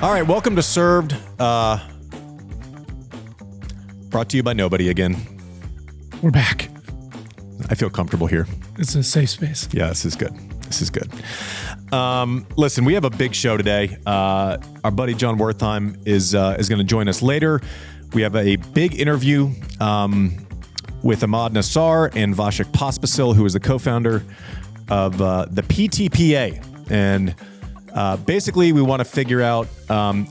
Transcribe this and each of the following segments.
All right, welcome to Served. Brought to you by nobody again. We're back. I feel comfortable here. It's a safe space. Yeah, this is good. This is good. Listen, we have a big show today. Our buddy John Wertheim is going to join us later. We have a big interview with Ahmad Nassar and Vasek Pospisil, who is the co-founder of the PTPA. And basically, we want to figure out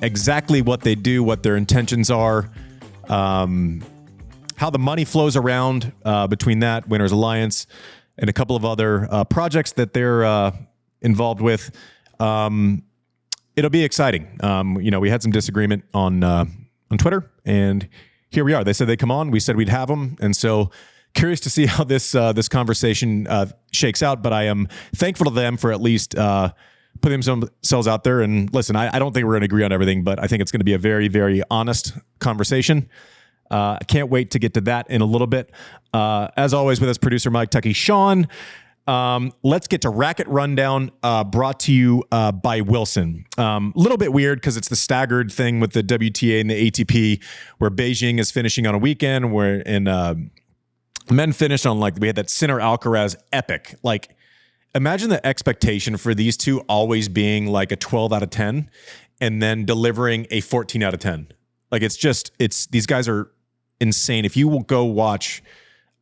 exactly what they do, what their intentions are, how the money flows around between that, Winners Alliance, and a couple of other projects that they're involved with. It'll be exciting. We had some disagreement on Twitter, and here we are. They said they'd come on. We said we'd have them, and so curious to see how this conversation shakes out. But I am thankful to them for at least putting themselves out there. And listen, I don't think we're going to agree on everything, but I think it's going to be a very, very honest conversation. I can't wait to get to that in a little bit. As always, with us, producer Mike, Tucky, Sean. Let's get to Racket Rundown, brought to you by Wilson. A little bit weird because it's the staggered thing with the WTA and the ATP, where Beijing is finishing on a weekend, where men finished on, we had that Sinner Alcaraz epic. Imagine the expectation for these two always being like a 12 out of 10 and then delivering a 14 out of 10. These guys are insane. If you will go watch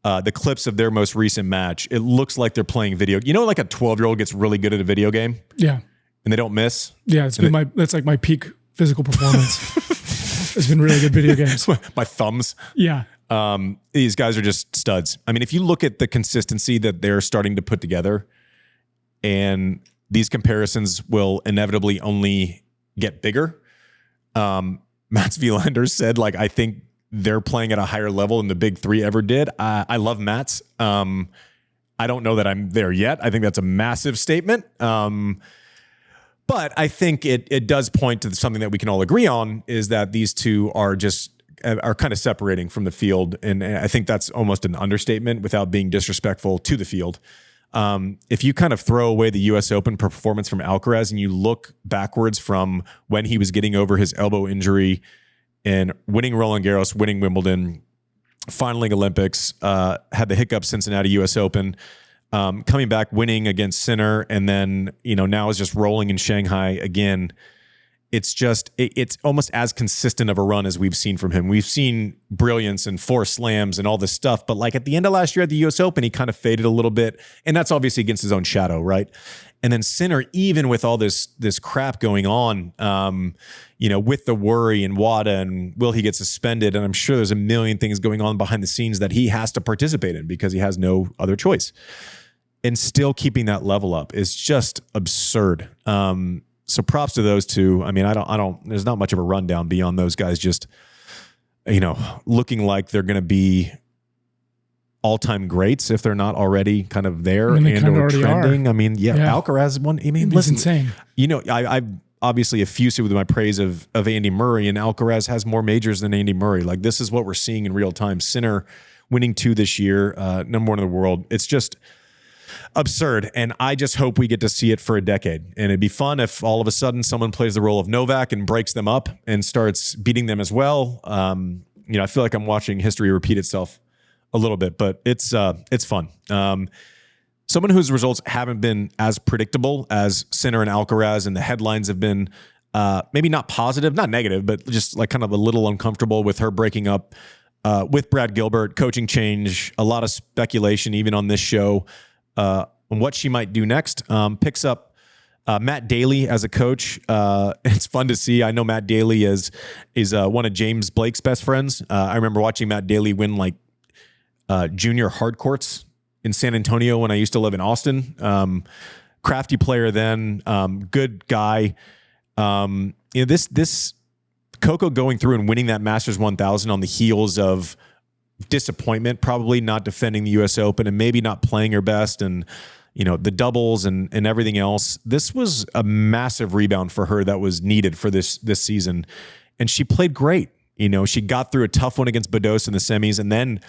the clips of their most recent match, it looks like they're playing video. You know, like a 12-year-old gets really good at a video game? Yeah. And they don't miss? Yeah, that's like my peak physical performance. It's been really good video games. My thumbs. Yeah. These guys are just studs. I mean, if you look at the consistency that they're starting to put together, and these comparisons will inevitably only get bigger. Mats Wilander said, I think they're playing at a higher level than the big three ever did. I love Mats. I don't know that I'm there yet. I think that's a massive statement. But I think it does point to something that we can all agree on, is that these two are kind of separating from the field. And I think that's almost an understatement without being disrespectful to the field. If you kind of throw away the U.S. Open performance from Alcaraz and you look backwards from when he was getting over his elbow injury and winning Roland Garros, winning Wimbledon, finaling Olympics, had the hiccup Cincinnati U.S. Open, coming back, winning against Sinner, and then now is just rolling in Shanghai again. It's almost as consistent of a run as we've seen from him. We've seen brilliance and 4 slams and all this stuff, but at the end of last year at the US Open, he kind of faded a little bit, and that's obviously against his own shadow, right? And then Sinner, even with all this crap going on, with the worry and WADA and will he get suspended, and I'm sure there's a million things going on behind the scenes that he has to participate in because he has no other choice. And still keeping that level up is just absurd. So props to those two. I mean, there's not much of a rundown beyond those guys just, looking like they're going to be all-time greats if they're not already kind of there and or trending. Are. I mean, yeah. Alcaraz one. I mean, listen, insane. I'm obviously effusive with my praise of Andy Murray, and Alcaraz has more majors than Andy Murray. This is what we're seeing in real time. Sinner winning 2 this year, number 1 in the world. It's just absurd, and I just hope we get to see it for a decade. And it'd be fun if all of a sudden someone plays the role of Novak and breaks them up and starts beating them as well. I feel like I'm watching history repeat itself a little bit, but it's fun. Someone whose results haven't been as predictable as Sinner and Alcaraz, and the headlines have been maybe not positive, not negative, but just kind of a little uncomfortable with her breaking up with Brad Gilbert, coaching change, a lot of speculation even on this show on what she might do next. Picks up Matt Daly as a coach. It's fun to see. I know Matt Daly is one of James Blake's best friends. I remember watching Matt Daly win junior hard courts in San Antonio when I used to live in Austin. Crafty player then, good guy. This Coco going through and winning that Masters 1000 on the heels of disappointment, probably not defending the U.S. Open and maybe not playing her best, and the doubles and everything else. This was a massive rebound for her that was needed for this season, and she played great. She got through a tough one against Badosa in the semis, and then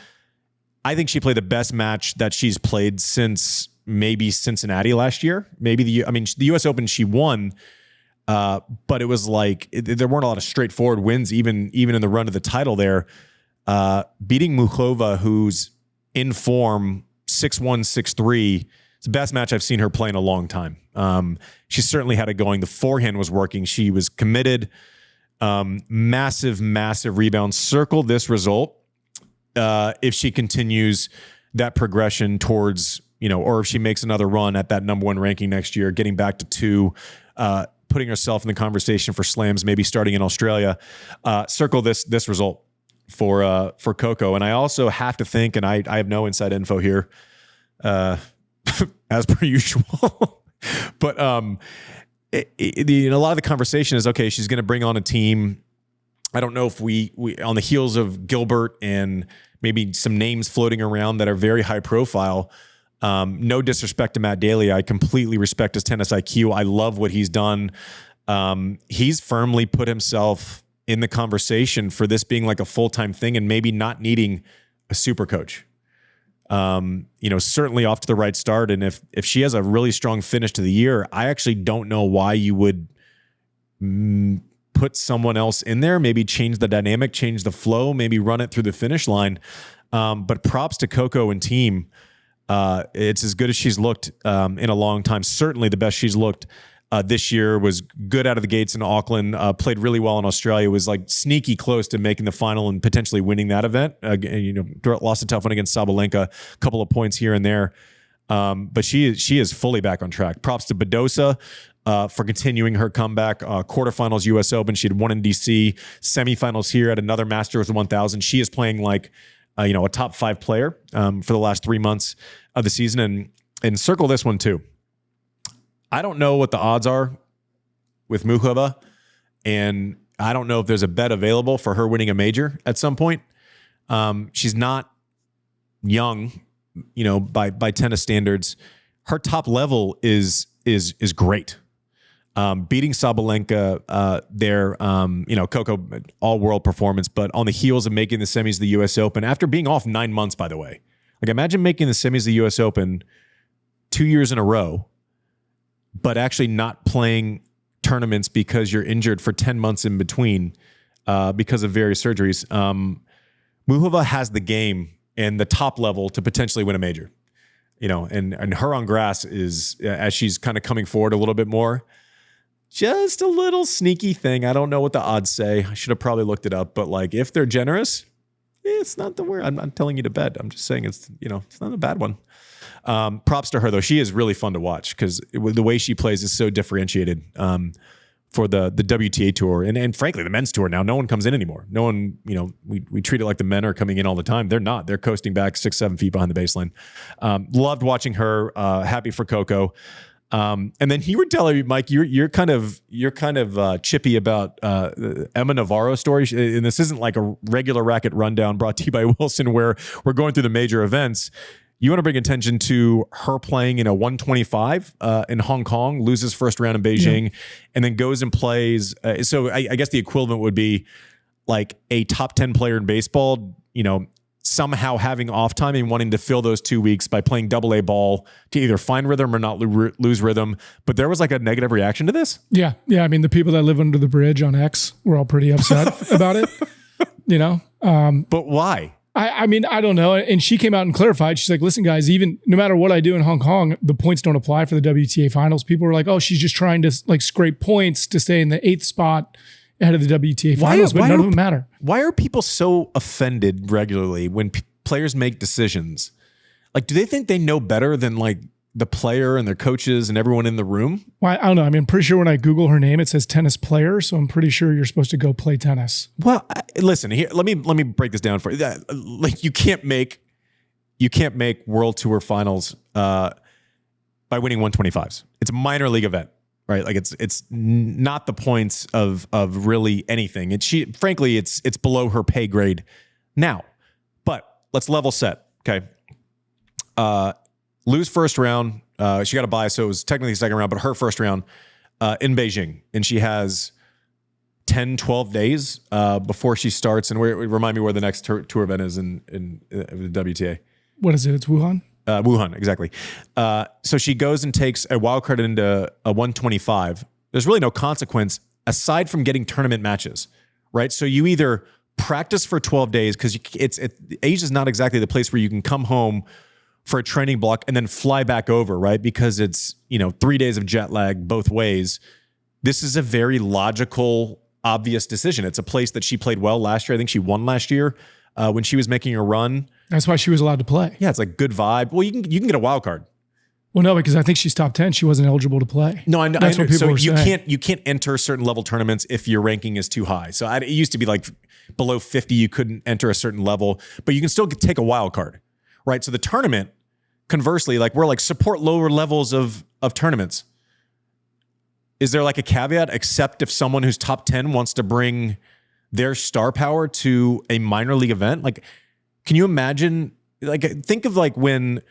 I think she played the best match that she's played since maybe Cincinnati last year. Maybe the U.S. Open she won But it was like there weren't a lot of straightforward wins, even in the run to the title there. Beating Muchova, who's in form, 6-1, 6-3. It's the best match I've seen her play in a long time. She certainly had it going. The forehand was working. She was committed. Massive rebound. Circle this result if she continues that progression towards, or if she makes another run at that number 1 ranking next year, getting back to 2, putting herself in the conversation for slams, maybe starting in Australia. Circle this result for Coco. And I also have to think, and I have no inside info here, as per usual, but a lot of the conversation is, okay, she's going to bring on a team. I don't know if we on the heels of Gilbert and maybe some names floating around that are very high profile. No disrespect to Matt Daly. I completely respect his tennis IQ. I love what he's done. He's firmly put himself in the conversation for this being like a full-time thing and maybe not needing a super coach. Certainly off to the right start. And if she has a really strong finish to the year, I actually don't know why you would put someone else in there, maybe change the dynamic, change the flow, maybe run it through the finish line. But props to Coco and team. It's as good as she's looked in a long time. Certainly the best she's looked this year. Was good out of the gates in Auckland, played really well in Australia, was like sneaky close to making the final and potentially winning that event. Lost a tough one against Sabalenka, a couple of points here and there. But she is fully back on track. Props to Badosa for continuing her comeback. Quarterfinals US Open. She had won in DC, semifinals here at another Masters 1000. She is playing like a top 5 player for the last 3 months of the season. And circle this one too. I don't know what the odds are with Muchova, and I don't know if there's a bet available for her winning a major at some point. She's not young, by tennis standards. Her top level is great. Beating Sabalenka there, Coco, all-world performance, but on the heels of making the semis of the U.S. Open, after being off 9 months, by the way. Like, imagine making the semis of the U.S. Open 2 years in a row, but actually not playing tournaments because you're injured for 10 months in between because of various surgeries. Muchova has the game and the top level to potentially win a major. And her on grass is, as she's kind of coming forward a little bit more, just a little sneaky thing. I don't know what the odds say. I should have probably looked it up, but like if they're generous, it's not the word. I'm not telling you to bet. I'm just saying it's not a bad one. Props to her though. She is really fun to watch because the way she plays is so differentiated for the WTA tour and frankly the men's tour. Now no one comes in anymore. No one, we treat it like the men are coming in all the time. They're not. They're coasting back 6-7 feet behind the baseline. Loved watching her. Happy for Coco. And then you were telling me, Mike, you're kind of chippy about Emma Navarro story, and this isn't like a regular Racket Rundown brought to you by Wilson, where we're going through the major events. You want to bring attention to her playing in a 125 in Hong Kong, loses first round in Beijing, and then goes and plays. So I guess the equivalent would be like a top 10 player in baseball, somehow having off time and wanting to fill those 2 weeks by playing AA ball to either find rhythm or not lose rhythm. But there was like a negative reaction to this. Yeah. I mean, the people that live under the bridge on X were all pretty upset about it, But why? I mean, I don't know. And she came out and clarified. She's like, listen, guys, even no matter what I do in Hong Kong, the points don't apply for the WTA finals. People were like, oh, she's just trying to like scrape points to stay in the 8th spot ahead of the WTA finals, but none of them matter. Why are people so offended regularly when players make decisions? Like, do they think they know better than like the player and their coaches and everyone in the room? Well, I don't know. I mean, I'm pretty sure when I Google her name, it says tennis player. So I'm pretty sure you're supposed to go play tennis. Well, listen here. Let me break this down for you. Like, you can't make World Tour finals by winning 125s. It's a minor league event. Right, like it's not the points of really anything. Frankly, it's below her pay grade now. But let's level set. Okay, lose first round. She got a bye, so it was technically second round, but her first round in Beijing, and she has 10, 12 days before she starts. And remind me where the next tour event is in the WTA. What is it? It's Wuhan. Wuhan, exactly. So she goes and takes a wild card into a 125 There's really no consequence aside from getting tournament matches, right? So you either practice for 12 days because Asia is not exactly the place where you can come home for a training block and then fly back over, right? Because it's, 3 days of jet lag both ways. This is a very logical, obvious decision. It's a place that she played well last year. I think she won last year when she was making a run. That's why she was allowed to play. Yeah, it's like good vibe. Well, you can get a wild card. Well, no, because I think she's top 10. She wasn't eligible to play. No, That's what people so were saying. you can't enter certain level tournaments if your ranking is too high. So it used to be like below 50, you couldn't enter a certain level, but you can still take a wild card, right? So the tournament, conversely, like we're like support lower levels of tournaments. Is there like a caveat, except if someone who's top 10 wants to bring their star power to a minor league event? Like, can you imagine, like, think of like when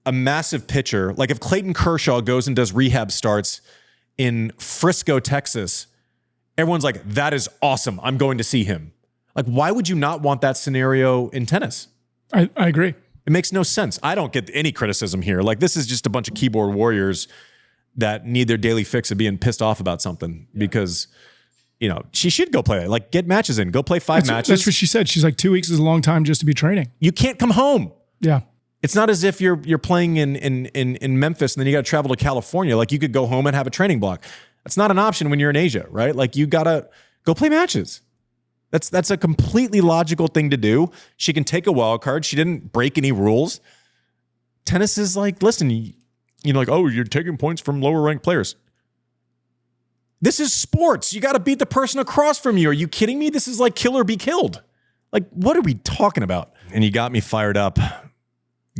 a massive pitcher, like if Clayton Kershaw goes and does rehab starts in Frisco, Texas, everyone's like, that is awesome. I'm going to see him. Like, why would you not want that scenario in tennis? I agree. It makes no sense. I don't get any criticism here. Like, this is just a bunch of keyboard warriors that need their daily fix of being pissed off about something because, she should go play. Like, get matches in. Go play five matches. That's what she said. She's like, 2 weeks is a long time just to be training. You can't come home. Yeah. It's not as if you're playing in Memphis and then you got to travel to California. Like, you could go home and have a training block. That's not an option when you're in Asia, right? Like, you got to go play matches. That's a completely logical thing to do. She can take a wild card. She didn't break any rules. Tennis is like, listen, like, oh, you're taking points from lower ranked players. This is sports. You got to beat the person across from you. Are you kidding me? This is like kill or be killed. Like, what are we talking about? And you got me fired up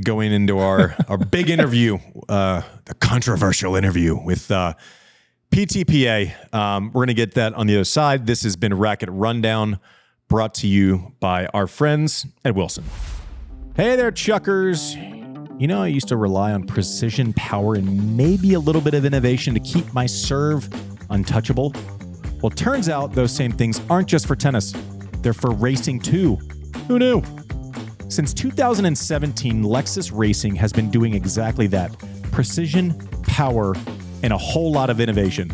going into our big interview, the controversial interview with PTPA. We're going to get that on the other side. This has been Racket Rundown, brought to you by our friends at Wilson. Hey there, Chuckers. I used to rely on precision, power, and maybe a little bit of innovation to keep my serve untouchable. Well, turns out those same things aren't just for tennis. They're for racing too. Who knew? Since 2017, Lexus Racing has been doing exactly that. Precision, power, and a whole lot of innovation.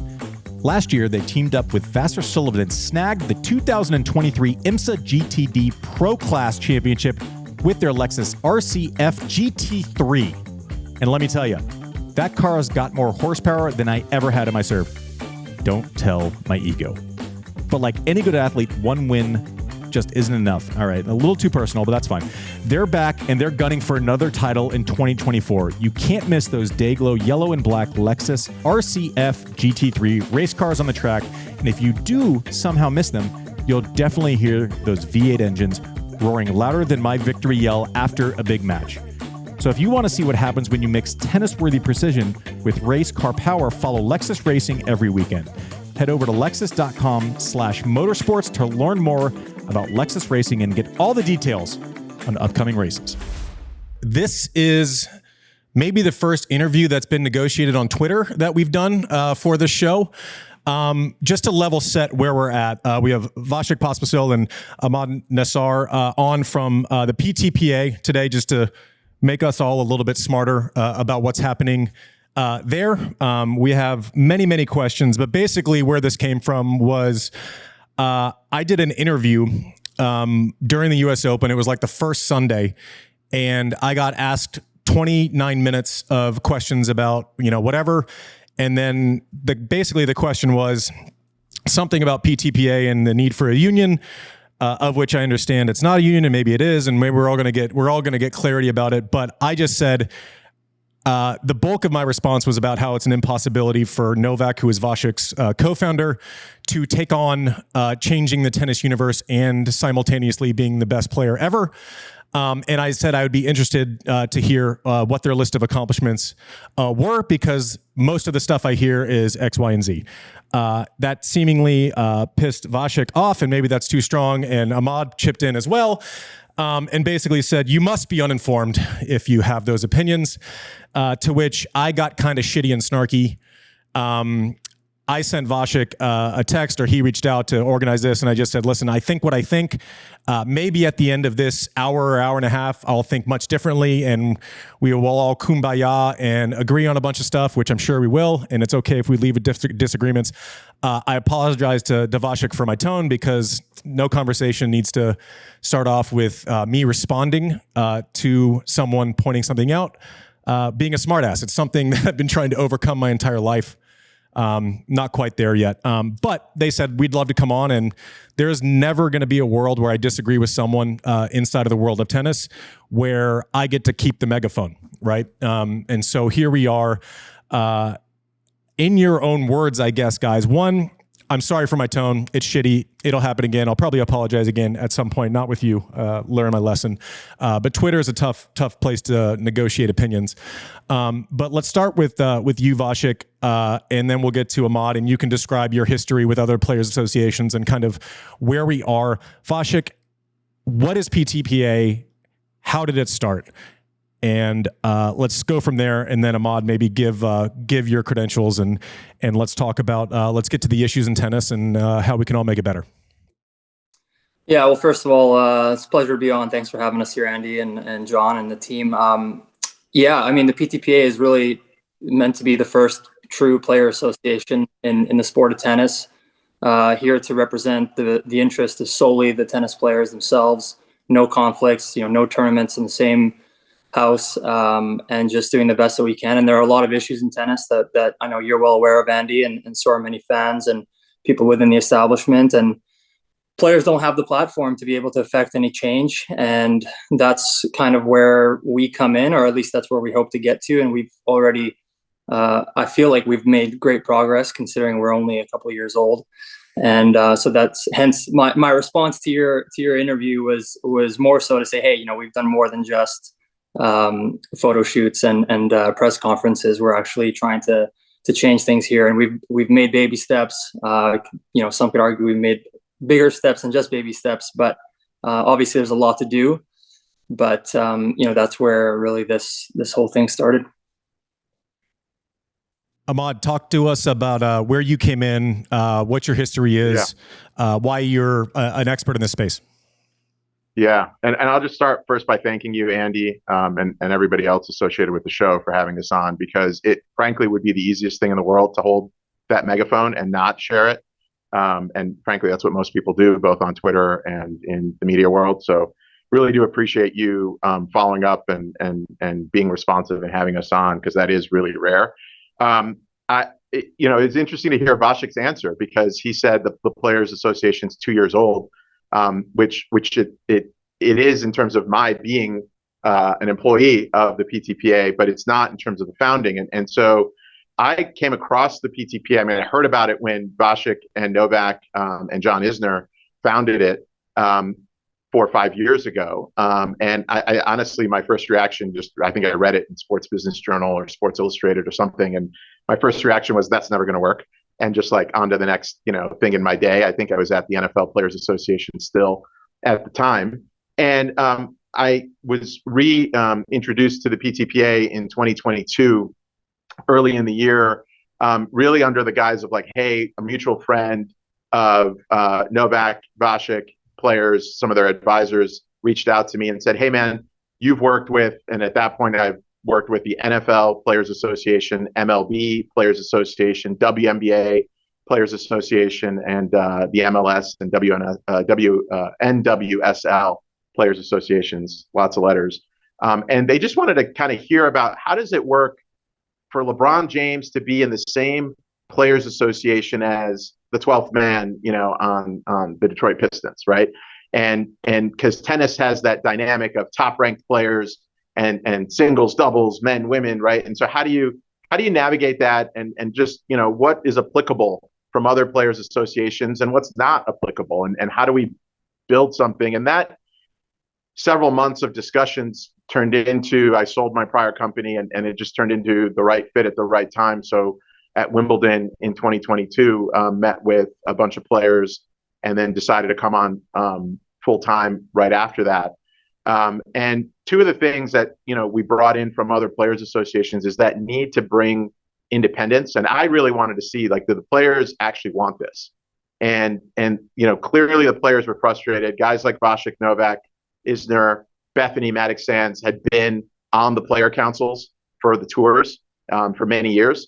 Last year, they teamed up with Vassar Sullivan and snagged the 2023 IMSA GTD Pro Class Championship with their Lexus RCF GT3. And let me tell you, that car has got more horsepower than I ever had in my serve. Don't tell my ego. But like any good athlete, one win just isn't enough. All right, a little too personal, but that's fine. They're back and they're gunning for another title in 2024. You can't miss those Dayglow yellow and black Lexus RCF GT3 race cars on the track. And if you do somehow miss them, you'll definitely hear those V8 engines roaring louder than my victory yell after a big match. So if you want to see what happens when you mix tennis-worthy precision with race car power, follow Lexus Racing every weekend. Head over to lexus.com/motorsports to learn more about Lexus Racing and get all the details on upcoming races. This is maybe the first interview that's been negotiated on Twitter that we've done for this show. Just to level set where we're at, we have Vasek Pospisil and Ahmad Nassar on from the PTPA today, just to make us all a little bit smarter about what's happening there. We have many, many questions, but basically where this came from was I did an interview during the US Open. It was like the first Sunday, and I got asked 29 minutes of questions about, whatever. And then basically the question was something about PTPA and the need for a union, of which I understand it's not a union and maybe it is, and maybe we're all going to get clarity about it. But I just said the bulk of my response was about how it's an impossibility for Novak, who is Vasek's co-founder, to take on changing the tennis universe and simultaneously being the best player ever. And I said I would be interested to hear what their list of accomplishments were, because most of the stuff I hear is X, Y, and Z. That seemingly pissed Vasek off, and maybe that's too strong. And Ahmad chipped in as well, and basically said, you must be uninformed if you have those opinions, to which I got kind of shitty and snarky. I sent Vasek a text, or he reached out to organize this, and I just said, listen, I think what I think. Maybe at the end of this hour or hour and a half, I'll think much differently, and we will all kumbaya and agree on a bunch of stuff, which I'm sure we will, and it's okay if we leave with disagreements. I apologize to Vasek for my tone, because no conversation needs to start off with me responding to someone pointing something out, being a smartass. It's something that I've been trying to overcome my entire life. Not quite there yet. But they said, we'd love to come on, and there's never going to be a world where I disagree with someone inside of the world of tennis where I get to keep the megaphone, right? And so here we are. In your own words, I guess, guys. One, I'm sorry for my tone. It's shitty. It'll happen again. I'll probably apologize again at some point, not with you, learn my lesson. But Twitter is a tough place to negotiate opinions. But let's start with you, Vasek, and then we'll get to Ahmad, and you can describe your history with other players' associations and kind of where we are. Vasek, what is PTPA? How did it start? And let's go from there, and then Ahmad, maybe give your credentials, and let's talk about let's get to the issues in tennis and how we can all make it better. Yeah, well, first of all, it's a pleasure to be on. Thanks for having us here, Andy and John and the team. Yeah, I mean, the PTPA is really meant to be the first true player association in the sport of tennis. Here to represent the interest is solely the tennis players themselves. No conflicts, no tournaments in the same house, and just doing the best that we can. And there are a lot of issues in tennis that I know you're well aware of, Andy, and so are many fans and people within the establishment. And players don't have the platform to be able to affect any change. And that's kind of where we come in, or at least that's where we hope to get to. And we've already, I feel like we've made great progress considering we're only a couple of years old. And so that's hence my response to your interview was more so to say, hey, we've done more than just photo shoots and press conferences. We're actually trying to change things here, and we've made baby steps. Some could argue we've made bigger steps than just baby steps, but obviously there's a lot to do. But that's where really this whole thing started. Ahmad, talk to us about where you came in, what your history is, why you're an expert in this space. Yeah, and I'll just start first by thanking you, Andy, and everybody else associated with the show for having us on, because it frankly would be the easiest thing in the world to hold that megaphone and not share it. And frankly, that's what most people do, both on Twitter and in the media world. So really do appreciate you following up and being responsive and having us on, because that is really rare. It's interesting to hear Vasek's answer, because he said the Players Association's 2 years old. Which it is in terms of my being an employee of the PTPA, but it's not in terms of the founding. And so I came across the PTPA. I mean, I heard about it when Vasek and Novak and John Isner founded it 4 or 5 years ago. And I honestly, my first reaction, I think I read it in Sports Business Journal or Sports Illustrated or something. And my first reaction was, that's never going to work. And just like on to the next, thing in my day. I think I was at the NFL Players Association still at the time. And I was introduced to the PTPA in 2022, early in the year, really under the guise of like, hey, a mutual friend of Novak, Vasek players, some of their advisors reached out to me and said, hey, man, you've worked with, and at that point I've worked with the NFL Players Association, MLB Players Association, WNBA Players Association, and the MLS and NWSL Players Associations, lots of letters. And they just wanted to kind of hear about, how does it work for LeBron James to be in the same Players Association as the 12th man, on the Detroit Pistons, right? And because tennis has that dynamic of top ranked players and singles, doubles, men, women, right? And so how do you navigate that, and just, what is applicable from other players associations and what's not applicable, and how do we build something? And that several months of discussions turned into, I sold my prior company, and it just turned into the right fit at the right time. So at Wimbledon in 2022, met with a bunch of players, and then decided to come on full time right after that. And two of the things that we brought in from other players associations is that need to bring independence. And I really wanted to see, like, do the players actually want this? And clearly the players were frustrated. Guys like Vasek, Novak, Isner, Bethany, Maddox Sands had been on the player councils for the tours for many years.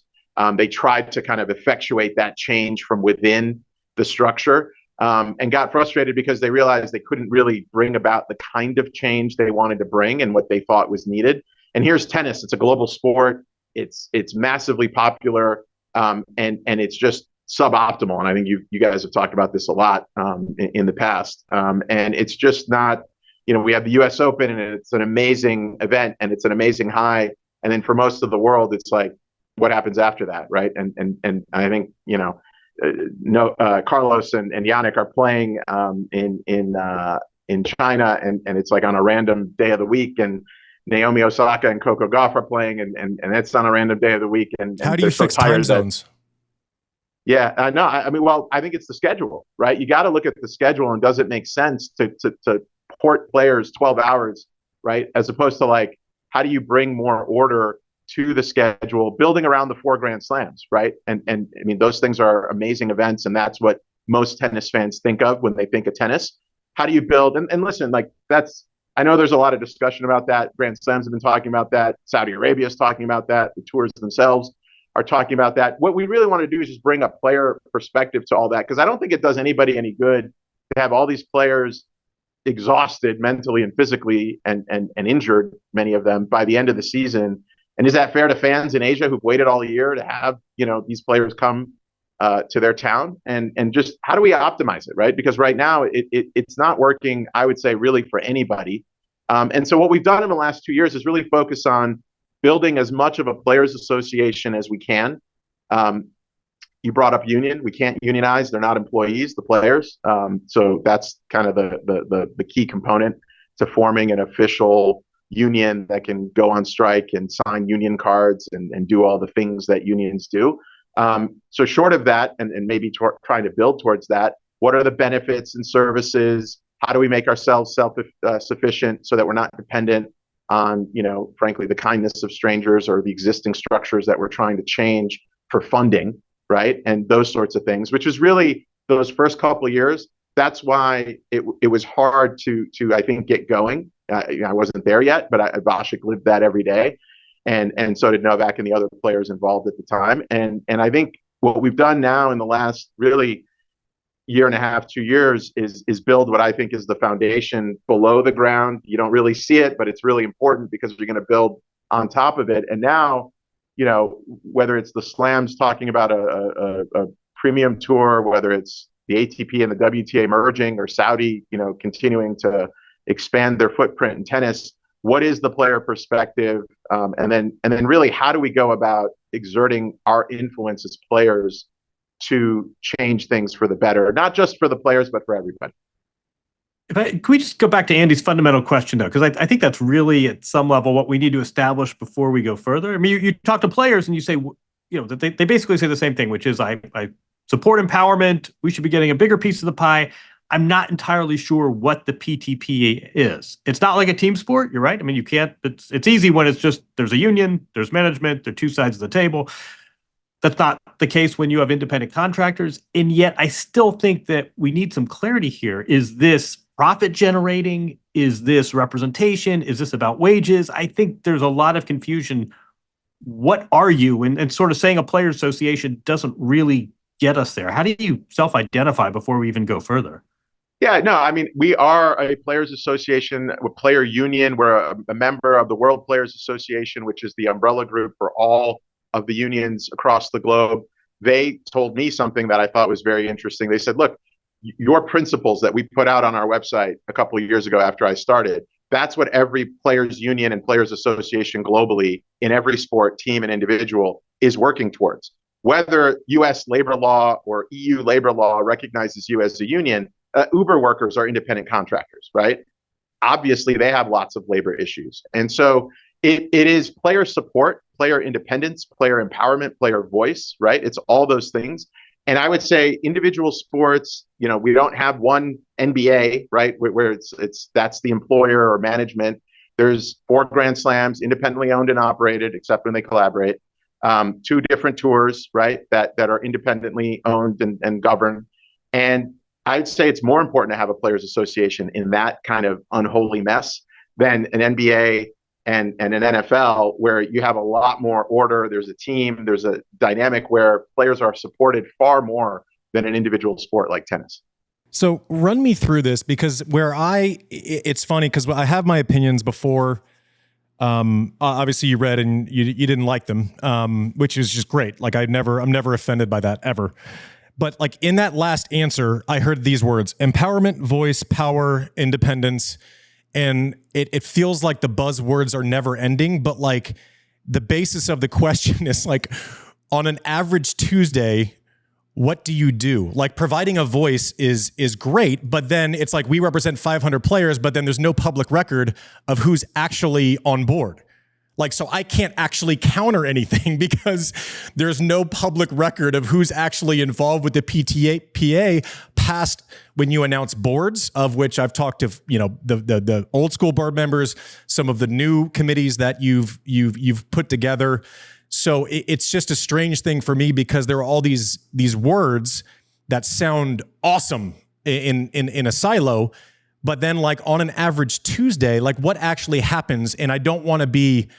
They tried to kind of effectuate that change from within the structure, and got frustrated because they realized they couldn't really bring about the kind of change they wanted to bring and what they thought was needed. And here's tennis. It's a global sport. It's massively popular, and it's just suboptimal. And I think you guys have talked about this a lot in the past. And it's just not, we have the US Open, and it's an amazing event and it's an amazing high. And then for most of the world, it's like, what happens after that, right? And I think, Carlos and Jannik are playing in China, and it's like on a random day of the week, and Naomi Osaka and Coco Gauff are playing, and it's on a random day of the week. And how do you fix time zones? No, I mean, well, I think it's the schedule, right? You got to look at the schedule, and does it make sense to port players 12 hours, right? As opposed to, like, how do you bring more order to the schedule, building around the 4 Grand Slams, right? And I mean, those things are amazing events, and that's what most tennis fans think of when they think of tennis. How do you build? And listen, like, I know there's a lot of discussion about that. Grand Slams have been talking about that. Saudi Arabia is talking about that. The tours themselves are talking about that. What we really want to do is just bring a player perspective to all that, because I don't think it does anybody any good to have all these players exhausted mentally and physically and injured, many of them, by the end of the season. And is that fair to fans in Asia who've waited all year to have, these players come to their town? And just how do we optimize it, right? Because right now it's not working, I would say, really for anybody. And so what we've done in the last 2 years is really focus on building as much of a players association as we can. You brought up union. We can't unionize. They're not employees, the players. So that's kind of the key component to forming an official union that can go on strike and sign union cards and do all the things that unions do. So short of that, and maybe trying to build towards that, what are the benefits and services? How do we make ourselves self-sufficient so that we're not dependent on, frankly, the kindness of strangers or the existing structures that we're trying to change for funding, right? And those sorts of things, which is really those first couple of years. That's why it was hard to I think, get going. I wasn't there yet, but Vasek lived that every day. And so did Novak and the other players involved at the time. And I think what we've done now in the last really year and a half, 2 years is build what I think is the foundation below the ground. You don't really see it, but it's really important because you're going to build on top of it. And now, whether it's the slams talking about a premium tour, whether it's the ATP and the WTA merging, or Saudi, continuing to expand their footprint in tennis, what is the player perspective? And then really, how do we go about exerting our influence as players to change things for the better, not just for the players, but for everybody? Can we just go back to Andy's fundamental question, though? Because I think that's really, at some level, what we need to establish before we go further. I mean, you talk to players and you say, that they basically say the same thing, which is, I support empowerment. We should be getting a bigger piece of the pie. I'm not entirely sure what the PTPA is. It's not like a team sport. You're right. I mean, you can't. It's easy when it's just there's a union, there's management, there are two sides of the table. That's not the case when you have independent contractors. And yet I still think that we need some clarity here. Is this profit generating? Is this representation? Is this about wages? I think there's a lot of confusion. What are you? And sort of saying a players association doesn't really get us there. How do you self-identify before we even go further? Yeah, no, I mean, we are a players association, a player union. We're a member of the World Players Association, which is the umbrella group for all of the unions across the globe. They told me something that I thought was very interesting. They said, look, your principles that we put out on our website a couple of years ago after I started, that's what every players union and players association globally in every sport, team and individual is working towards. Whether US labor law or EU labor law recognizes you as a union, Uber workers are independent contractors, right? Obviously, they have lots of labor issues. And so it is player support, player independence, player empowerment, player voice, right? It's all those things. And I would say individual sports, we don't have one NBA, right? Where that's the employer or management. There's 4 Grand Slams, independently owned and operated, except when they collaborate. two different tours, right, that are independently owned and governed. And I'd say it's more important to have a players association in that kind of unholy mess than an NBA and an NFL, where you have a lot more order. There's a team, there's a dynamic where players are supported far more than an individual sport like tennis. So run me through this, because it's funny because I have my opinions before. Obviously you read and you didn't like them, which is just great. Like I'm never offended by that ever. But like in that last answer, I heard these words: empowerment, voice, power, independence. And it feels like the buzzwords are never ending, but like the basis of the question is like, on an average Tuesday, what do you do? Like providing a voice is great, but then it's like we represent 500 players, but then there's no public record of who's actually on board. Like, so I can't actually counter anything because there's no public record of who's actually involved with the PTPA past when you announce boards, of which I've talked to, the old school board members, some of the new committees that you've put together. So it's just a strange thing for me, because there are all these words that sound awesome in a silo, but then like on an average Tuesday, like what actually happens? And I don't want to be,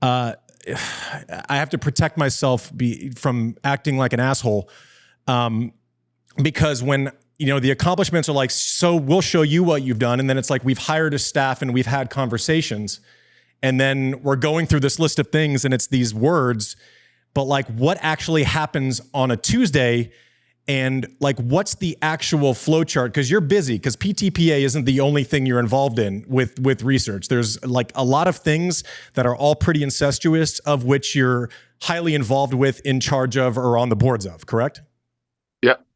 I have to protect myself from acting like an asshole, because when the accomplishments are like, so we'll show you what you've done, and then it's like we've hired a staff and we've had conversations. And then we're going through this list of things and it's these words, but like what actually happens on a Tuesday, and like what's the actual flow chart? Because you're busy, because PTPA isn't the only thing you're involved in with research. There's like a lot of things that are all pretty incestuous, of which you're highly involved with, in charge of, or on the boards of, correct?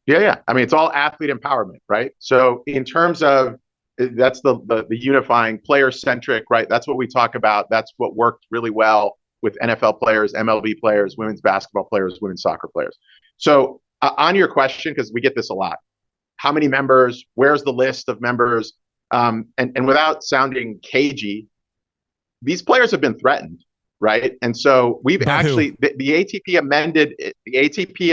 Yeah. I mean, it's all athlete empowerment, right? So in terms of, that's the unifying player-centric, right? That's what we talk about. That's what worked really well with NFL players, MLB players, women's basketball players, women's soccer players. So on your question, because we get this a lot, how many members, where's the list of members? And without sounding cagey, these players have been threatened, right? And so we've actually, the ATP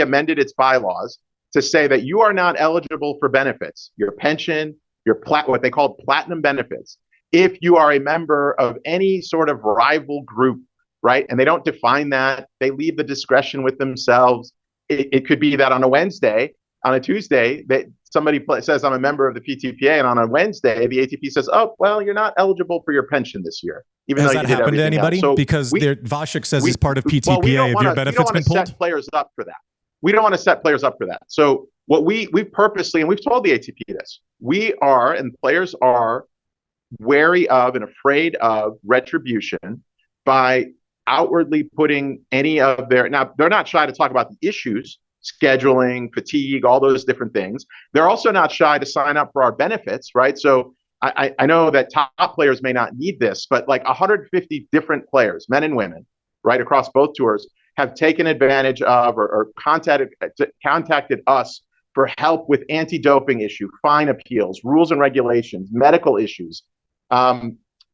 amended its bylaws to say that you are not eligible for benefits, your pension, what they call platinum benefits, if you are a member of any sort of rival group, right? And they don't define that. They leave the discretion with themselves. It could be that on a Tuesday, that somebody says, I'm a member of the PTPA, and on a Wednesday, the ATP says, oh, well, you're not eligible for your pension this year. Even Has though that you did happened to everything anybody? else. So because Vasek says he's part of PTPA. Have your benefits been pulled? Set players up for that. We don't want to set players up for that. So what we purposely, and we've told the ATP this, we are, and players are, wary of and afraid of retribution by outwardly putting any of their, now they're not shy to talk about the issues, scheduling, fatigue, all those different things. They're also not shy to sign up for our benefits, right? So I know that top players may not need this, but like 150 different players, men and women, right, across both tours, have taken advantage of or contacted us for help with anti-doping issue, fine appeals, rules and regulations, medical issues.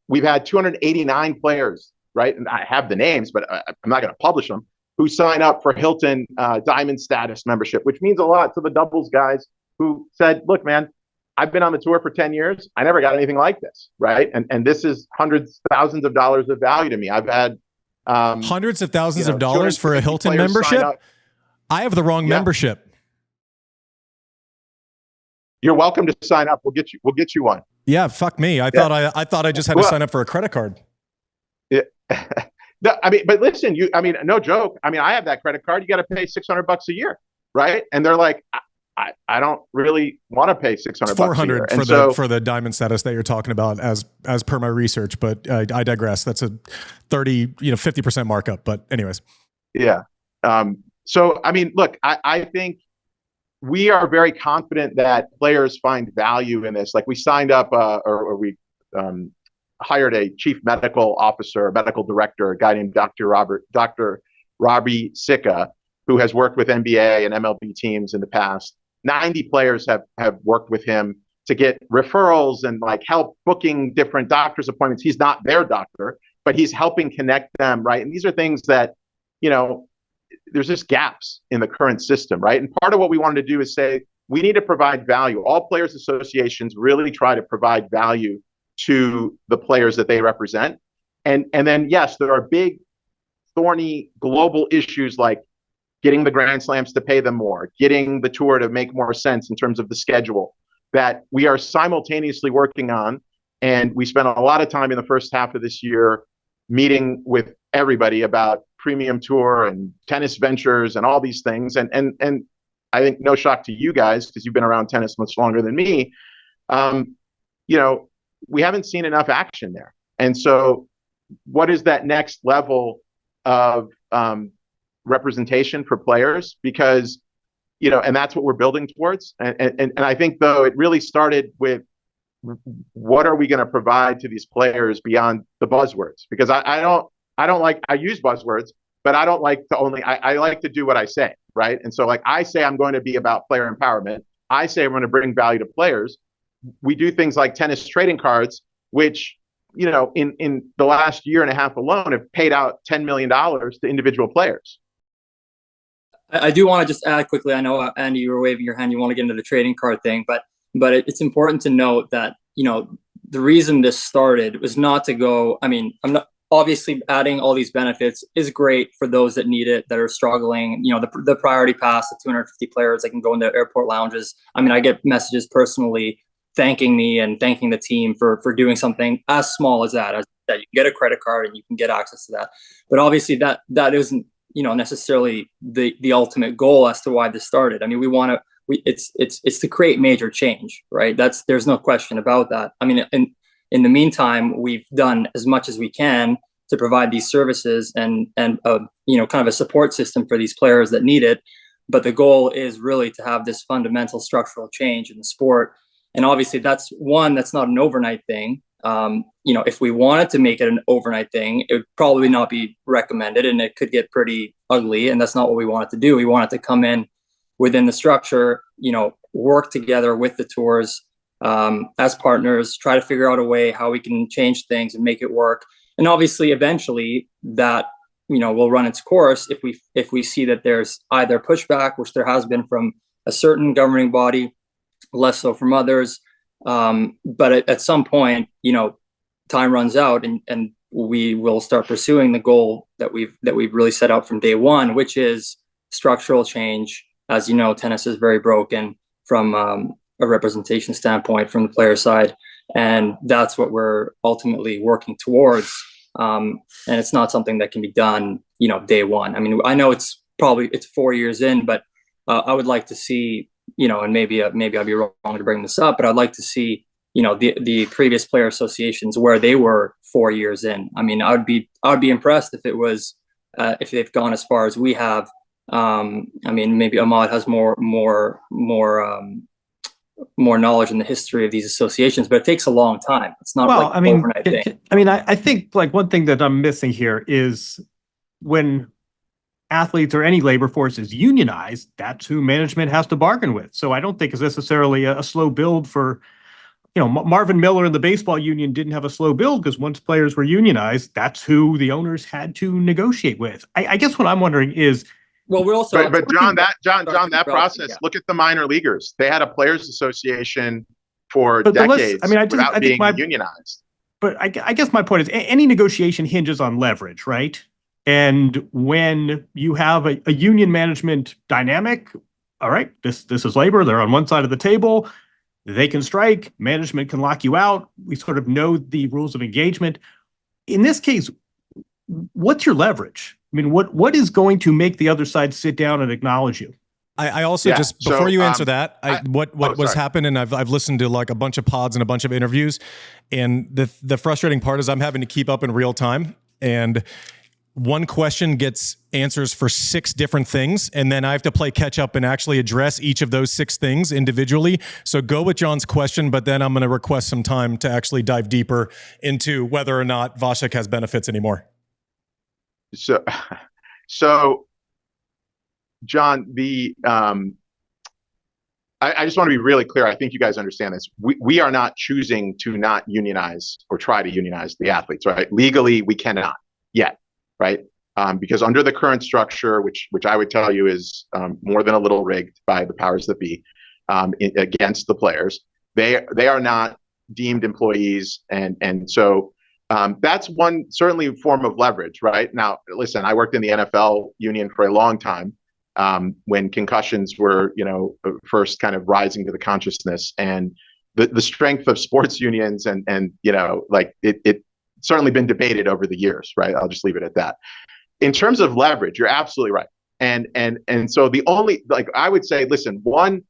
We've had 289 players, right? And I have the names, but I'm not going to publish them, who sign up for Hilton Diamond status membership, which means a lot to the doubles guys who said, look, man, I've been on the tour for 10 years. I never got anything like this, right? And this is hundreds, thousands of dollars of value to me. I've had hundreds of thousands of dollars for a Hilton membership. I have the wrong membership. You're welcome to sign up. We'll get you one. Yeah, fuck me. I thought I just had to sign up for a credit card. Yeah. No, I mean, but listen, no joke. I mean, I have that credit card. You got to pay $600 a year, right? And they're like, I don't really want to pay $600. $400 for the diamond status that you're talking about, as per my research. But I digress. That's a 50% markup. But anyways, yeah. So I mean, look, I think we are very confident that players find value in this. Like we signed up, or we hired a chief medical officer, a medical director, a guy named Dr. Robbie Sicca, who has worked with NBA and MLB teams in the past. 90 players have worked with him to get referrals and like help booking different doctor's appointments. He's not their doctor, but he's helping connect them, right? And these are things that, there's just gaps in the current system, right? And part of what we wanted to do is say we need to provide value. All players associations really try to provide value to the players that they represent. And then, yes, there are big, thorny global issues like getting the Grand Slams to pay them more, getting the tour to make more sense in terms of the schedule that we are simultaneously working on. And we spent a lot of time in the first half of this year meeting with everybody about premium tour and tennis ventures and all these things. And I think no shock to you guys, because you've been around tennis much longer than me, we haven't seen enough action there. And so what is that next level of representation for players? Because, and that's what we're building towards. And I think, though, it really started with what are we going to provide to these players beyond the buzzwords? Because I use buzzwords, but I don't like to I like to do what I say, right? And so like I say I'm going to be about player empowerment. I say I'm going to bring value to players. We do things like tennis trading cards, which, in the last year and a half alone have paid out $10 million to individual players. I do want to just add quickly. I know, Andy, you were waving your hand. You want to get into the trading card thing, but it's important to note that, the reason this started was not to go, I'm not, obviously adding all these benefits is great for those that need it, that are struggling, the priority pass, the 250 players that can go into airport lounges. I get messages personally thanking me and thanking the team for doing something as small as that, you can get a credit card and you can get access to that. But obviously that isn't, necessarily the ultimate goal as to why this started. It's to create major change, right? There's no question about that. In the meantime, we've done as much as we can to provide these services and kind of a support system for these players that need it. But the goal is really to have this fundamental structural change in the sport. And obviously that's not an overnight thing. If we wanted to make it an overnight thing, it would probably not be recommended and it could get pretty ugly. And that's not what we wanted to do. We wanted to come in within the structure, work together with the tours as partners, try to figure out a way how we can change things and make it work. And obviously, eventually that, will run its course if we see that there's either pushback, which there has been from a certain governing body, less so from others. But at some point, time runs out and we will start pursuing the goal that we've really set out from day one, which is structural change. As you know, tennis is very broken from a representation standpoint from the player side. And that's what we're ultimately working towards. And it's not something that can be done, day one. I know it's 4 years in, but I would like to see, and maybe I'll be wrong to bring this up, but I'd like to see, the previous player associations where they were 4 years in. I would be impressed if it was, if they've gone as far as we have. Maybe Ahmad has more knowledge in the history of these associations, but it takes a long time. It's not overnight thing. I think like one thing that I'm missing here is when athletes or any labor force is unionized, that's who management has to bargain with. So I don't think it's necessarily a slow build for, Marvin Miller and the baseball union didn't have a slow build because once players were unionized, that's who the owners had to negotiate with. I guess what I'm wondering is, well, we're also, but John, that process. Yeah. Look at the minor leaguers; they had a players' association for decades without being unionized. But I guess my point is, any negotiation hinges on leverage, right? And when you have a union management dynamic, all right, this is labor. They're on one side of the table. They can strike. Management can lock you out. We sort of know the rules of engagement. In this case, what's your leverage? What is going to make the other side sit down and acknowledge you? I also before you answer that, what's happened, and I've listened to like a bunch of pods and a bunch of interviews, and the frustrating part is I'm having to keep up in real time, and one question gets answers for 6 different things, and then I have to play catch up and actually address each of those 6 things individually. So go with John's question, but then I'm going to request some time to actually dive deeper into whether or not Vasek has benefits anymore. So John, I just want to be really clear. I think you guys understand this. We are not choosing to not unionize or try to unionize the athletes, right? Legally, we cannot yet, right? because under the current structure, which I would tell you is more than a little rigged by the powers that be against the players, they are not deemed employees, and so that's one certainly form of leverage. Right now, listen, I worked in the NFL union for a long time when concussions were first kind of rising to the consciousness, and the strength of sports unions and like it certainly been debated over the years. Right, I'll just leave it at that. In terms of leverage, you're absolutely right. And so the only, like, I would say, listen, one,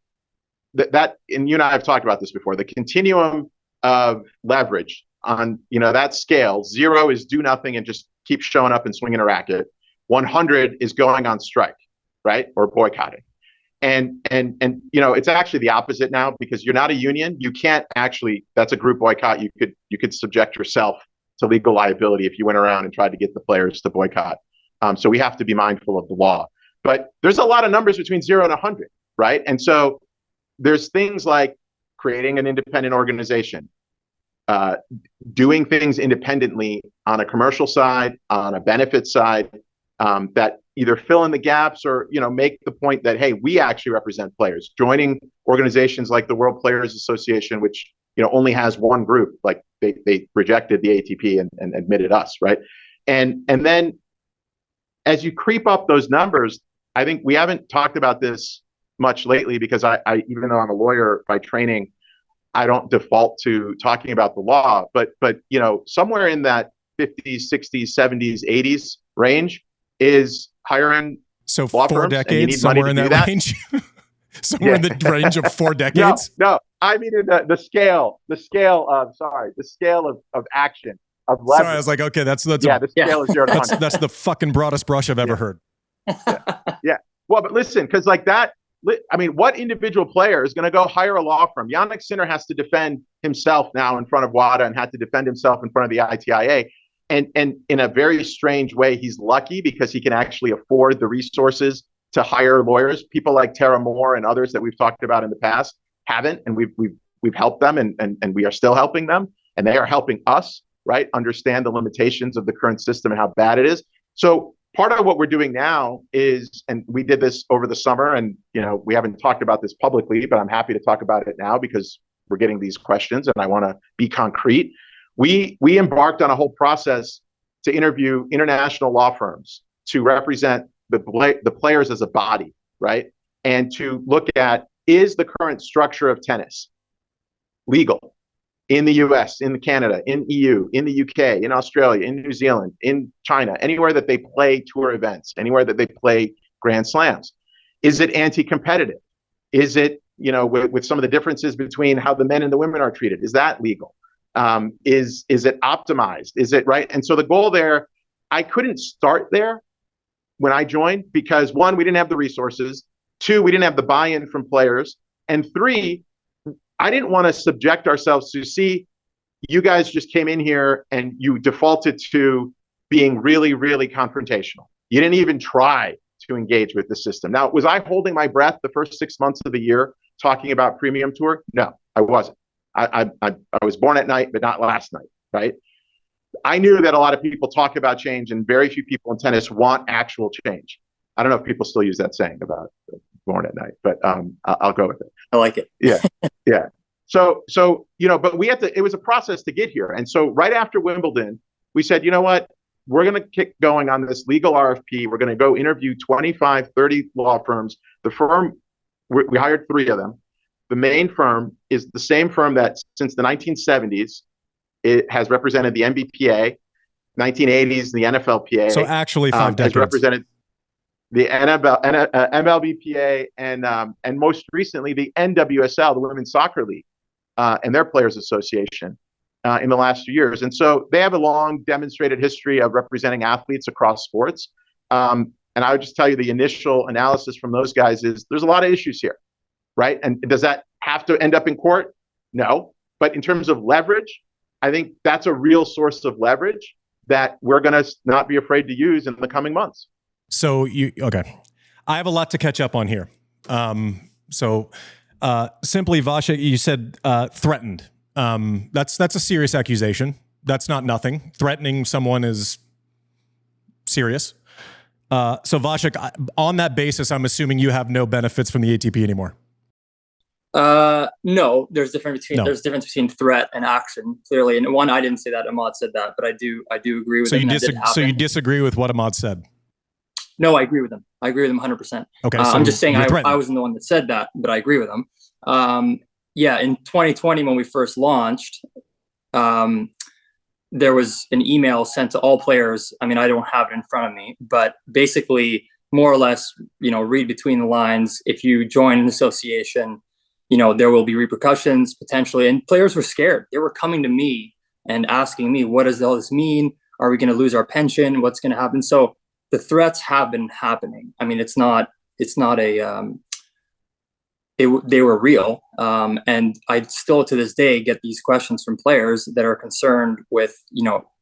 that, and you and I have talked about this before, the continuum of leverage on, that scale, 0 is do nothing and just keep showing up and swinging a racket. 100 is going on strike, right? Or boycotting. And it's actually the opposite now, because you're not a union. You can't actually, that's a group boycott. You could subject yourself to legal liability if you went around and tried to get the players to boycott. So we have to be mindful of the law. But there's a lot of numbers between 0 and 100, right? And so there's things like creating an independent organization, doing things independently on a commercial side, on a benefit side, that either fill in the gaps or make the point that, hey, we actually represent players. Joining organizations like the World Players Association, which only has one group, like they rejected the ATP and admitted us, right? And then as you creep up those numbers, I think we haven't talked about this much lately, because I even though I'm a lawyer by training, I don't default to talking about the law, but somewhere in that 50s, 60s, 70s, 80s range is hiring so law 4 firms, decades, somewhere in that range. Somewhere in the range of 4 decades. No, I mean in the scale of action. Of leverage. Sorry, I was like, okay, that's the scale is 0 to 100. That's the fucking broadest brush I've ever heard. Yeah. Well, but listen, because like that, I mean, what individual player is going to go hire a law firm? Jannik Sinner has to defend himself now in front of WADA and had to defend himself in front of the ITIA. And in a very strange way, he's lucky because he can actually afford the resources to hire lawyers. People like Tara Moore and others that we've talked about in the past haven't, and we've helped them, and we are still helping them, and they are helping us, right, understand the limitations of the current system and how bad it is. So part of what we're doing now is, and we did this over the summer, and we haven't talked about this publicly, but I'm happy to talk about it now because we're getting these questions and I want to be concrete. We embarked on a whole process to interview international law firms to represent the players as a body, right? And to look at, is the current structure of tennis legal in the US, in Canada, in EU, in the UK, in Australia, in New Zealand, in China, anywhere that they play tour events, anywhere that they play Grand Slams? Is it anti-competitive? Is it, with some of the differences between how the men and the women are treated, is that legal? Is it optimized? Is it right? And so the goal there, I couldn't start there when I joined because 1, we didn't have the resources. 2, we didn't have the buy-in from players. And 3, I didn't want to subject ourselves to, see, you guys just came in here and you defaulted to being really, really confrontational. You didn't even try to engage with the system. Now, was I holding my breath the first 6 months of the year talking about Premium Tour? No, I wasn't. I was born at night, but not last night, right? I knew that a lot of people talk about change and very few people in tennis want actual change. I don't know if people still use that saying about born at night, but I'll go with it. I like it. Yeah. So but we had to, it was a process to get here. And so right after Wimbledon, we said, you know what, we're going to kick going on this legal RFP. We're going to go interview 25, 30 law firms. The firm, we hired 3 of them. The main firm is the same firm that since the 1970s, it has represented the NBPA, 1980s, the NFLPA. So actually 5 decades. Has represented the MLBPA and most recently the NWSL, the Women's Soccer League, and their Players Association in the last few years. And so they have a long demonstrated history of representing athletes across sports. And I would just tell you the initial analysis from those guys is there's a lot of issues here, right? And does that have to end up in court? No. But in terms of leverage, I think that's a real source of leverage that we're going to not be afraid to use in the coming months. So okay. I have a lot to catch up on here. Simply, Vasek, you said threatened. That's a serious accusation. That's not nothing. Threatening someone is serious. So Vasek, on that basis, I'm assuming you have no benefits from the ATP anymore. No, there's difference between threat and action, clearly. And one, I didn't say that. Ahmad said that, but I do agree with him. So you disagree with what Ahmad said? No, I agree with him. I agree with him 100%. Okay, so I'm just saying I wasn't the one that said that, but I agree with him. Yeah, in 2020 when we first launched, there was an email sent to all players. I mean, I don't have it in front of me, but basically, more or less, read between the lines. If you join an association, there will be repercussions potentially. And players were scared. They were coming to me and asking me, what does all this mean? Are we going to lose our pension? What's going to happen? So the threats have been happening. I mean, they were real. And I still to this day get these questions from players that are concerned with,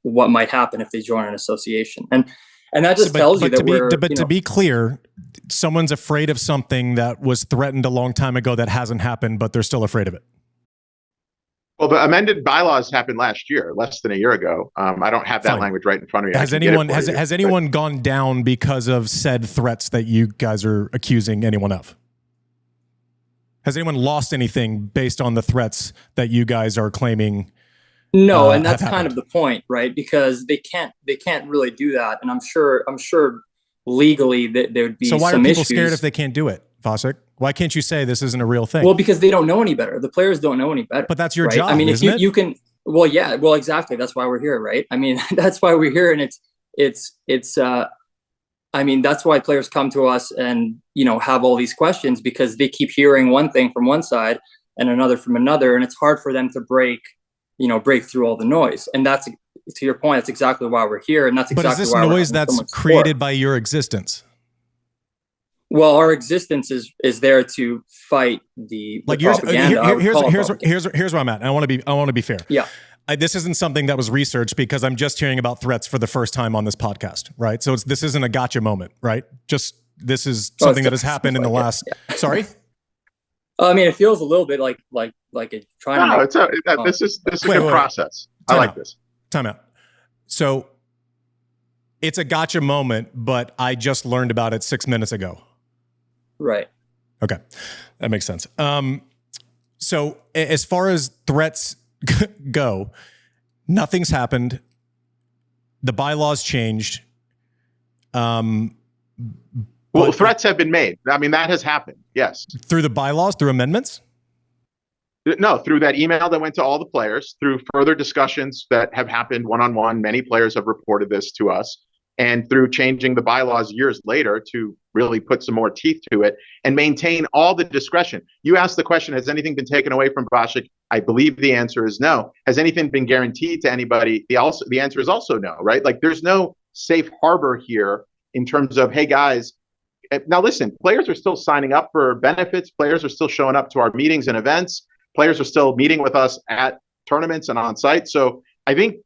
what might happen if they join an association. And that just tells you that to be clear, someone's afraid of something that was threatened a long time ago that hasn't happened, but they're still afraid of it. Well, the amended bylaws happened last year, less than a year ago. I don't have that language right in front of me. Has anyone gone down because of said threats that you guys are accusing anyone of? Has anyone lost anything based on the threats that you guys are claiming? No, and that's kind of the point, right? Because they can't really do that, and I'm sure legally that there would be. So why some are people issues. scared if they can't do it, Vasek? Why can't you say this isn't a real thing? Well, because they don't know any better. The players don't know any better. But that's your right? job. I mean, isn't if it? you can, well, yeah, well, exactly. That's why we're here, right? I mean, that's why we're here, and I mean, that's why players come to us and have all these questions, because they keep hearing one thing from one side and another from another, and it's hard for them to break through all the noise. And that's, to your point, that's exactly why we're here, and that's exactly why. But is this noise that's created by your existence? Well, our existence is there to fight the propaganda. Here's where I'm at. And I want to be fair. Yeah. This isn't something that was researched because I'm just hearing about threats for the first time on this podcast, right? So this isn't a gotcha moment, right? This is something that has happened in the last. Yeah. Sorry. I mean, it feels a little bit like it's trying to. This is a good process. I like this. Time out. So it's a gotcha moment, but I just learned about it 6 minutes ago. Right. Okay, that makes sense. So as far as threats go, nothing's happened. The bylaws changed. Well, threats have been made. I mean, that has happened. Yes. Through the bylaws, through amendments? No, through that email that went to all the players, through further discussions that have happened one-on-one. Many players have reported this to us, and through changing the bylaws years later to really put some more teeth to it and maintain all the discretion. You asked the question, has anything been taken away from Vasek? I believe the answer is no. Has anything been guaranteed to anybody? The answer is also no, right? Like, there's no safe harbor here in terms of, hey guys, now listen, players are still signing up for benefits. Players are still showing up to our meetings and events. Players are still meeting with us at tournaments and on site. So I think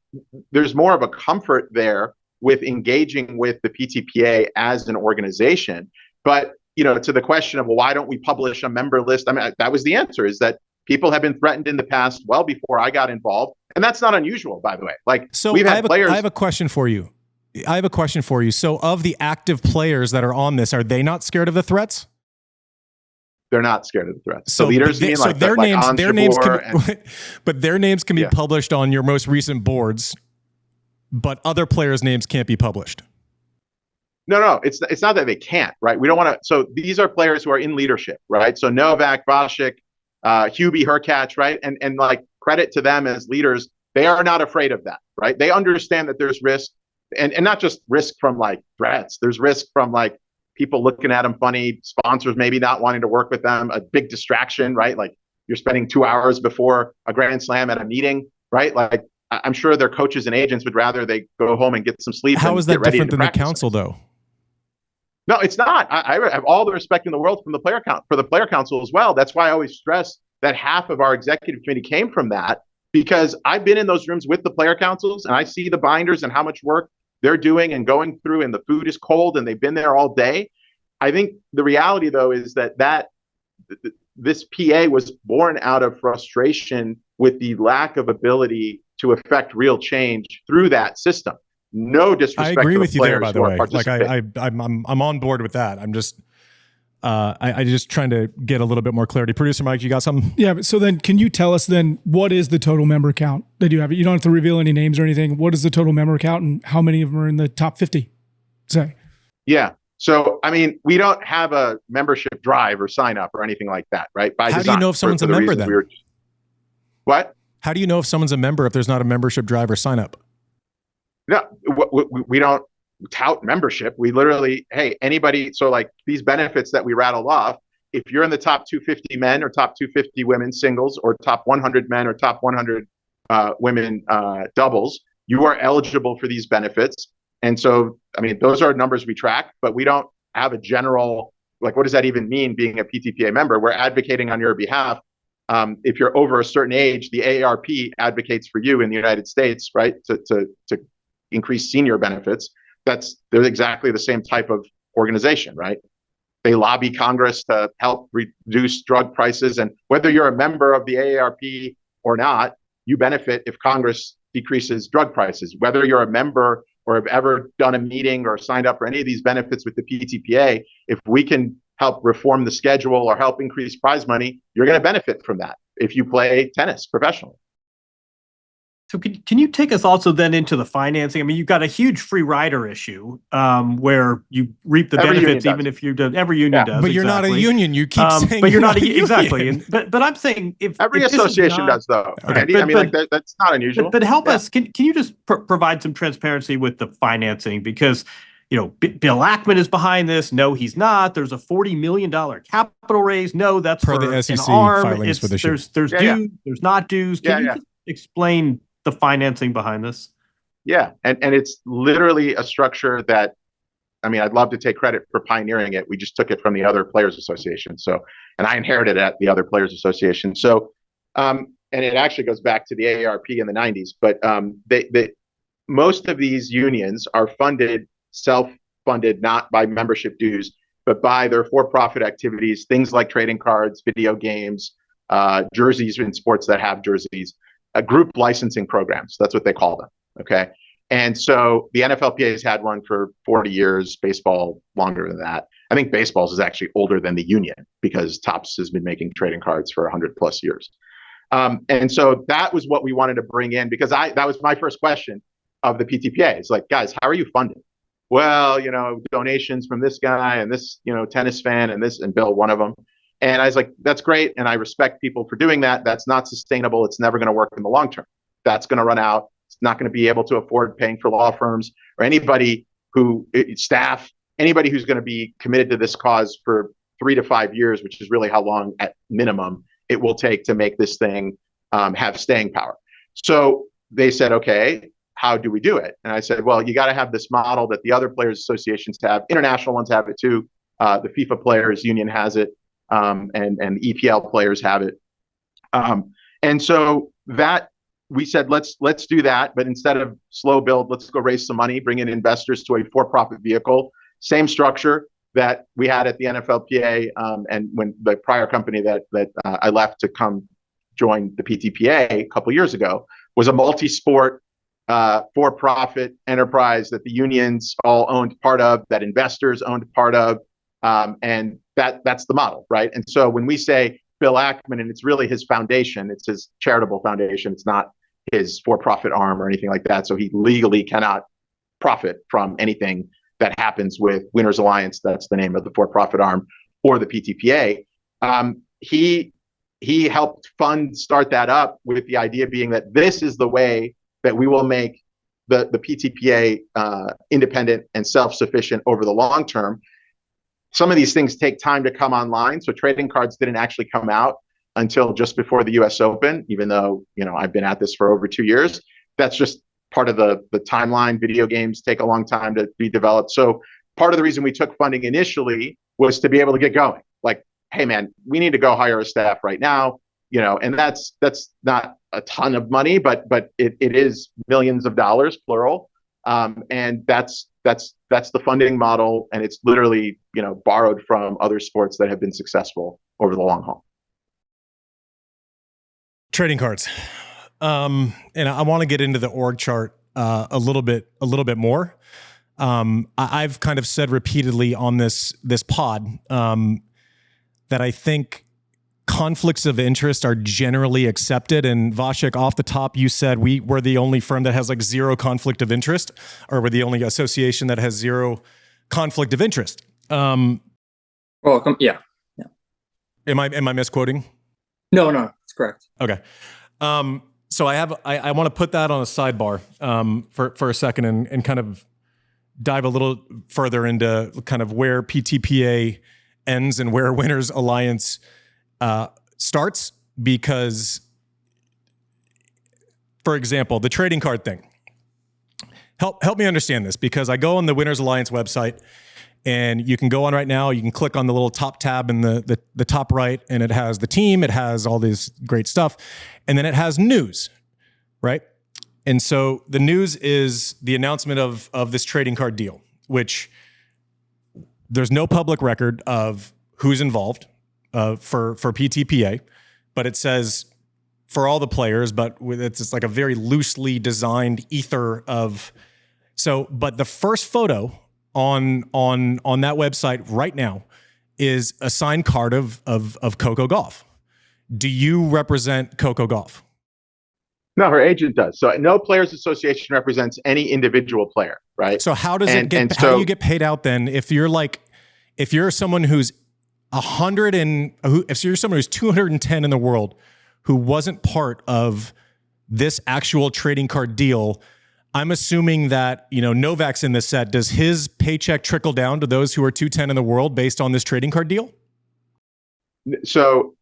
there's more of a comfort there with engaging with the PTPA as an organization. But, to the question of, well, why don't we publish a member list? I mean, that was the answer, is that people have been threatened in the past well before I got involved. And that's not unusual, by the way. Like, so we've had players. I have a question for you. So of the active players that are on this, are they not scared of the threats? They're not scared of the threats. So the leaders mean so like their names, like their names but their names can be published on your most recent boards, but other players' names can't be published. No, it's not that they can't, right? We don't want to. So these are players who are in leadership, right? So Novak, Vasek, Hubie, Hurkacz, right? And like, credit to them as leaders. They are not afraid of that, right? They understand that there's risk, and not just risk from like threats. There's risk from like people looking at them funny, sponsors maybe not wanting to work with them, a big distraction, right? Like, you're spending 2 hours before a Grand Slam at a meeting, right? Like, I'm sure their coaches and agents would rather they go home and get some sleep. How is that different than the council, though? No, it's not. I have all the respect in the world for the player council as well. That's why I always stress that half of our executive committee came from that, because I've been in those rooms with the player councils and I see the binders and how much work they're doing and going through, and the food is cold and they've been there all day. I think the reality, though, is that this PA was born out of frustration with the lack of ability to affect real change through that system. no I disrespect agree to with the you there, players by the who are way. Like participating. I'm on board with that. I'm just I just trying to get a little bit more clarity. Producer Mike, you got something? Yeah. But so then, can you tell us then what is the total member count that you have? You don't have to reveal any names or anything. What is the total member count, and how many of them are in the top 50? Say. Yeah. So, I mean, we don't have a membership drive or sign up or anything like that, right? By How design, do you know if someone's for a the member reasons then? What? How do you know if someone's a member if there's not a membership drive or sign up? No, we don't tout membership. We literally, hey, anybody. So like these benefits that we rattled off, if you're in the top 250 men or top 250 women singles or top 100 men or top 100 women doubles, you are eligible for these benefits. And so, I mean, those are numbers we track, but we don't have a general, like, what does that even mean being a PTPA member? We're advocating on your behalf. If you're over a certain age, the AARP advocates for you in the United States, right, to increase senior benefits. They're exactly the same type of organization, right? They lobby Congress to help reduce drug prices. And whether you're a member of the AARP or not, you benefit if Congress decreases drug prices. Whether you're a member or have ever done a meeting or signed up for any of these benefits with the PTPA, if we can help reform the schedule or help increase prize money, you're going to benefit from that if you play tennis professionally. So can you take us also then into the financing? I mean, you've got a huge free rider issue where you reap the benefits even if you're done. Every union does, but you're not a union. You keep saying, but you're not exactly. But I'm saying if every association does, though. Okay. Andy, I mean, like that's not unusual. But help us. Can you just provide some transparency with the financing? Because Bill Ackman is behind this. No, he's not. There's a $40 million capital raise. No, that's per for the SEC an arm. filings for this year. There's dues. There's not dues. Can you just explain the financing behind this? Yeah, and it's literally a structure that, I mean, I'd love to take credit for pioneering it. We just took it from the other players association. So, and I inherited it at the other players association. So, and it actually goes back to the AARP in the 90s. But most of these unions are self-funded, not by membership dues, but by their for-profit activities, things like trading cards, video games, jerseys in sports that have jerseys. Group licensing programs. That's what they call them. Okay. And so the NFLPA has had one for 40 years, baseball longer than that. I think baseball is actually older than the union because Topps has been making trading cards for 100 plus years. And so that was what we wanted to bring in because that was my first question of the PTPA. It's like, guys, how are you funded? Well, donations from this guy and this, tennis fan and Bill, one of them. And I was like, that's great. And I respect people for doing that. That's not sustainable. It's never going to work in the long term. That's going to run out. It's not going to be able to afford paying for law firms or anybody staff, anybody who's going to be committed to this cause for 3 to 5 years, which is really how long at minimum it will take to make this thing have staying power. So they said, okay, how do we do it? And I said, well, you got to have this model that the other players associations have. International ones have it too. The FIFA Players Union has it. And EPL players have it. And so that we said, let's do that. But instead of slow build, let's go raise some money, bring in investors to a for-profit vehicle. Same structure that we had at the NFLPA. And when the prior company that I left to come join the PTPA a couple of years ago was a multi-sport for-profit enterprise that the unions all owned part of, that investors owned part of. And that's the model, right? And so when we say Bill Ackman, and it's really his foundation, it's his charitable foundation, it's not his for-profit arm or anything like that. So he legally cannot profit from anything that happens with Winners Alliance, that's the name of the for-profit arm, or the PTPA. He helped start that up with the idea being that this is the way that we will make the PTPA independent and self-sufficient over the long term. Some of these things take time to come online. So trading cards didn't actually come out until just before the US Open, even though, I've been at this for over 2 years. That's just part of the timeline. Video games take a long time to be developed. So part of the reason we took funding initially was to be able to get going. Like, hey man, we need to go hire a staff right now, and that's not a ton of money, but it is millions of dollars, plural. And that's the funding model, and it's literally borrowed from other sports that have been successful over the long haul. Trading cards, and I want to get into the org chart a little bit more. I've kind of said repeatedly on this pod that I think conflicts of interest are generally accepted. And Vasek, off the top, you said we're the only firm that has like zero conflict of interest, or we're the only association that has zero conflict of interest. Yeah. Am I misquoting? No, it's correct. Okay. So I want to put that on a sidebar for a second and kind of dive a little further into kind of where PTPA ends and where Winners Alliance starts. Because, for example, the trading card thing. Help me understand this, because I go on the Winners Alliance website, and you can go on right now, you can click on the little top tab in the top right, and it has the team, it has all this great stuff, and then it has news, right? And so the news is the announcement of this trading card deal, which there's no public record of who's involved for PTPA, but it says for all the players, but it's like a very loosely designed ether of, but the first photo on that website right now is a signed card of Coco Gauff. Do you represent Coco Gauff? No, her agent does. So no players association represents any individual player, right? So how does it get? How do you get paid out then? If you're someone who's 100 and if you're someone who's 210 in the world who wasn't part of this actual trading card deal, I'm assuming that, Novak's in this set. Does his paycheck trickle down to those who are 210 in the world based on this trading card deal? So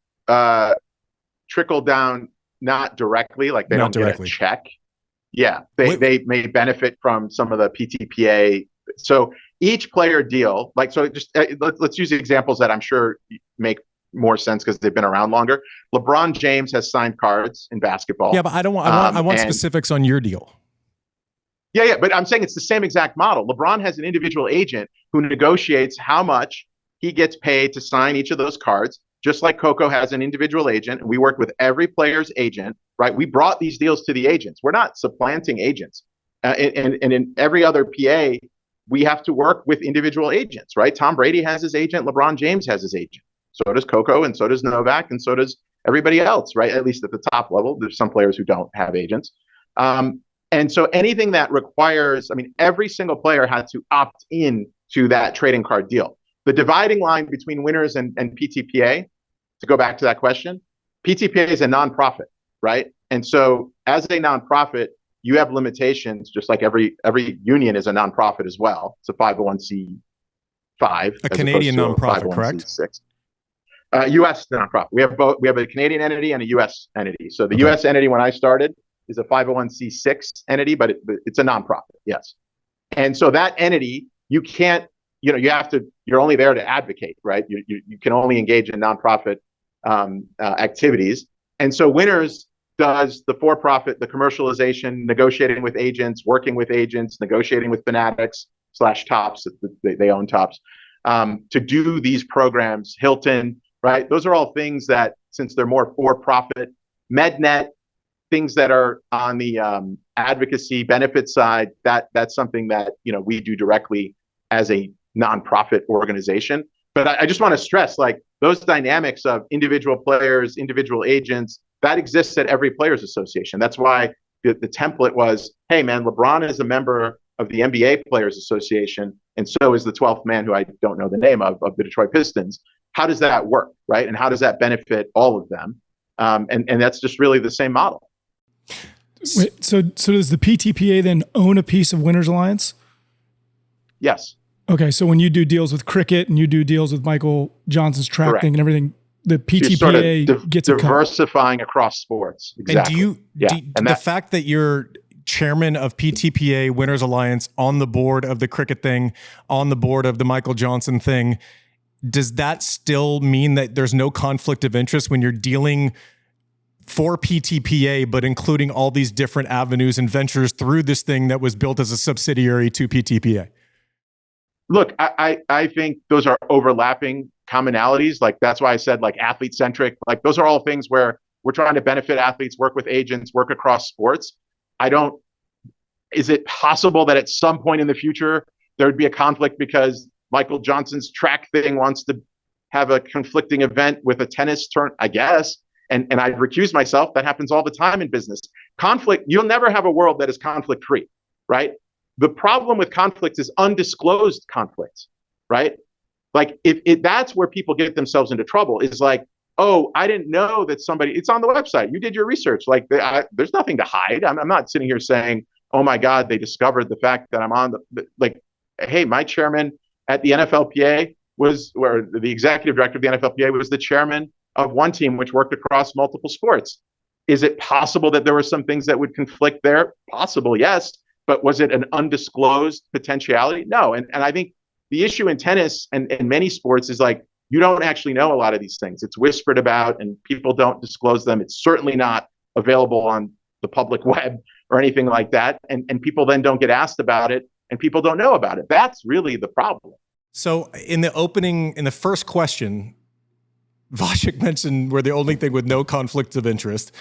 trickle down, not directly, like they don't get a check. Yeah, they may benefit from some of the PTPA. So each player deal, let's use examples that I'm sure make more sense because they've been around longer. LeBron James has signed cards in basketball. Yeah, but I want specifics on your deal. Yeah, but I'm saying it's the same exact model. LeBron has an individual agent who negotiates how much he gets paid to sign each of those cards, just like Coco has an individual agent, and we work with every player's agent, right? We brought these deals to the agents. We're not supplanting agents. And in every other PA, we have to work with individual agents, right? Tom Brady has his agent. LeBron James has his agent. So does Coco, and so does Novak, and so does everybody else, right? At least at the top level. There's some players who don't have agents. And so anything that requires, every single player had to opt in to that trading card deal. The dividing line between Winners and PTPA, to go back to that question, PTPA is a nonprofit, right? And so as a nonprofit, you have limitations, just like every union is a nonprofit as well. It's a 501c5. A Canadian nonprofit, correct? U.S. nonprofit. We have both. We have a Canadian entity and a U.S. entity. So the U.S. entity, when I started, is a 501c6 entity, but it's a nonprofit, yes. And so that entity, you can't, you're only there to advocate, right? You can only engage in nonprofit activities. And so Winners does the for-profit, the commercialization, negotiating with agents, working with agents, negotiating with Fanatics / Tops, they own Tops, to do these programs. Hilton, right? Those are all things that, since they're more for-profit, MedNet, things that are on the advocacy benefit side, that's something that we do directly as a nonprofit organization. But I just want to stress, those dynamics of individual players, individual agents, that exists at every players association. That's why the template was, hey man, LeBron is a member of the NBA Players Association, and so is the 12th man, who I don't know the name of the Detroit Pistons. How does that work, right? And how does that benefit all of them? And that's just really the same model. Wait, so does the PTPA then own a piece of Winners Alliance? Yes. Okay, so when you do deals with cricket and you do deals with Michael Johnson's track Correct. thing and everything, the PTPA sort of gets a cut. Diversifying across sports. Exactly. And the fact that you're chairman of PTPA Winners Alliance, on the board of the cricket thing, on the board of the Michael Johnson thing, does that still mean that there's no conflict of interest when you're dealing for PTPA, but including all these different avenues and ventures through this thing that was built as a subsidiary to PTPA? Look, I think those are overlapping commonalities. That's why I said athlete centric. Those are all things where we're trying to benefit athletes, work with agents, work across sports. Is it possible that at some point in the future there would be a conflict because Michael Johnson's track thing wants to have a conflicting event with a tennis turn? I guess. And I'd recuse myself. That happens all the time in business. Conflict, you'll never have a world that is conflict free, right? The problem with conflicts is undisclosed conflicts, right? Like if that's where people get themselves into trouble, is like, oh, I didn't know that somebody, it's on the website. You did your research. Like there's nothing to hide. I'm not sitting here saying, oh my God, they discovered the fact that I'm on like, hey, my chairman at the NFLPA or the executive director of the NFLPA was the chairman of one team which worked across multiple sports. Is it possible that there were some things that would conflict there? Possible, yes. But was it an undisclosed potentiality? No. And I think the issue in tennis and many sports is like, you don't actually know a lot of these things. It's whispered about and people don't disclose them. It's certainly not available on the public web or anything like that. And people then don't get asked about it and people don't know about it. That's really the problem. So in the first question, Vasek mentioned we're the only thing with no conflicts of interest.